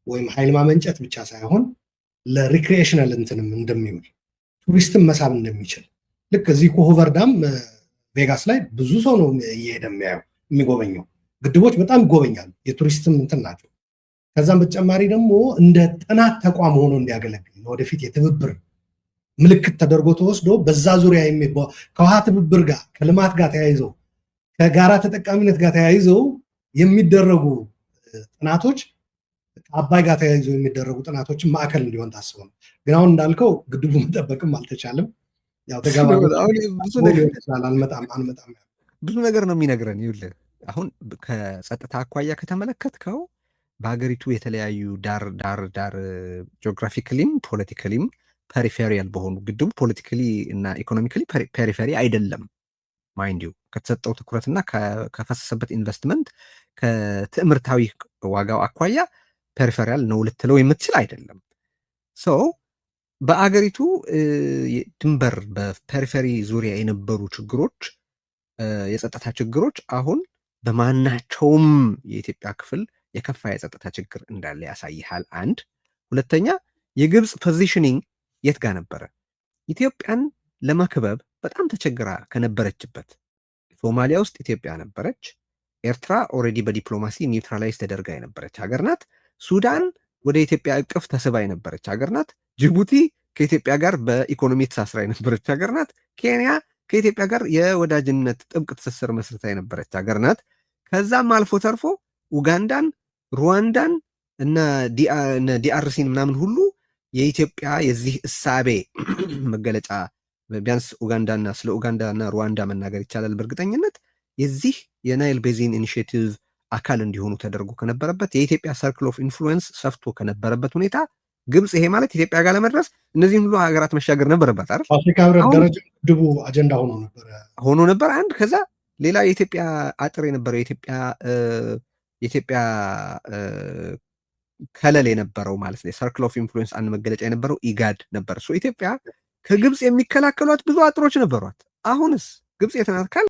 ወይም ኃይል ማመንጨት ብቻ ሳይሆን ለሪክሪኤሽናል እንትንም እንደሚውል ቱሪስትም መሳብ እንደሚችል ልክ እዚህ ኮሆቨር ዳም ቬጋስ ላይ ብዙ ሰው ነው እየሄደ የሚያየው የሚጎበኘው። ግድቦች በጣም ይጎበኛሉ፣ የቱሪስትም እንትን ናቸው። ከዛም በተጨማሪ ደግሞ እንደ ጥናት ተቋም ሆኖ እንዲያገለግል ወደፊት የትብብር ምልክት ተደርጎ ተወስዶ በዛ ዙሪያ ከውሃ ትብብር ጋር ከልማት ጋር ተያይዘው ከጋራ ተጠቃሚነት ጋር ተያይዘው የሚደረጉ ጥናቶች ከአባይ ጋር ተያይዘው የሚደረጉ ጥናቶችን ማዕከል እንዲሆን ታስበው ነው። ግን አሁን እንዳልከው ግድቡ መጠበቅም አልተቻለም። ብዙ ነገር ነው የሚነግረን። ይኸውልህ አሁን ከጸጥታ አኳያ ከተመለከትከው በሀገሪቱ የተለያዩ ዳር ጂኦግራፊካሊም ፖለቲካሊም ፐሪፌሪያል በሆኑ ግድቡ ፖለቲካሊ እና ኢኮኖሚካሊ ፐሪፌሪ አይደለም። ማይንድ ዩ ከተሰጠው ትኩረትና ከፈሰሰበት ኢንቨስትመንት ከትዕምርታዊ ዋጋው አኳያ ፐሪፌሪያል ነው ልትለው የምትችል አይደለም። ሶ በአገሪቱ ድንበር በፐሪፌሪ ዙሪያ የነበሩ ችግሮች፣ የጸጥታ ችግሮች አሁን በማናቸውም የኢትዮጵያ ክፍል የከፋ የጸጥታ ችግር እንዳለ ያሳይሃል። አንድ ሁለተኛ የግብፅ ፖዚሽኒንግ የት ጋር ነበረ? ኢትዮጵያን ለመክበብ በጣም ተቸግራ ከነበረችበት ሶማሊያ ውስጥ ኢትዮጵያ ነበረች። ኤርትራ ኦልሬዲ በዲፕሎማሲ ኒውትራላይዝ ተደርጋ የነበረች ሀገር ናት። ሱዳን ወደ ኢትዮጵያ እቅፍ ተስባ የነበረች ሀገር ናት። ጅቡቲ ከኢትዮጵያ ጋር በኢኮኖሚ ተሳስራ የነበረች ሀገር ናት። ኬንያ ከኢትዮጵያ ጋር የወዳጅነት ጥብቅ ትስስር መስርታ የነበረች ሀገር ናት። ከዛም አልፎ ተርፎ ኡጋንዳን፣ ሩዋንዳን እና ዲአርሲን ምናምን ሁሉ የኢትዮጵያ የዚህ እሳቤ መገለጫ ቢያንስ ኡጋንዳና ስለ ኡጋንዳና ሩዋንዳ መናገር ይቻላል በእርግጠኝነት የዚህ የናይል ቤዚን ኢኒሽቲቭ አካል እንዲሆኑ ተደርጎ ከነበረበት የኢትዮጵያ ሰርክል ኦፍ ኢንፍሉዌንስ ሰፍቶ ከነበረበት ሁኔታ ግብፅ ይሄ ማለት ኢትዮጵያ ጋር ለመድረስ እነዚህን ሁሉ ሀገራት መሻገር ነበረባት አይደል? አፍሪካ ህብረት ደረጃ ግድቡ አጀንዳ ሆኖ ነበር። አንድ ከዛ ሌላ የኢትዮጵያ አጥር የነበረው የኢትዮጵያ ከለል የነበረው ማለት ነው ሰርክል ኦፍ ኢንፍሉዌንስ አንድ መገለጫ የነበረው ኢጋድ ነበር። ኢትዮጵያ ከግብፅ የሚከላከሏት ብዙ አጥሮች ነበሯት። አሁንስ ግብፅ የት ናት?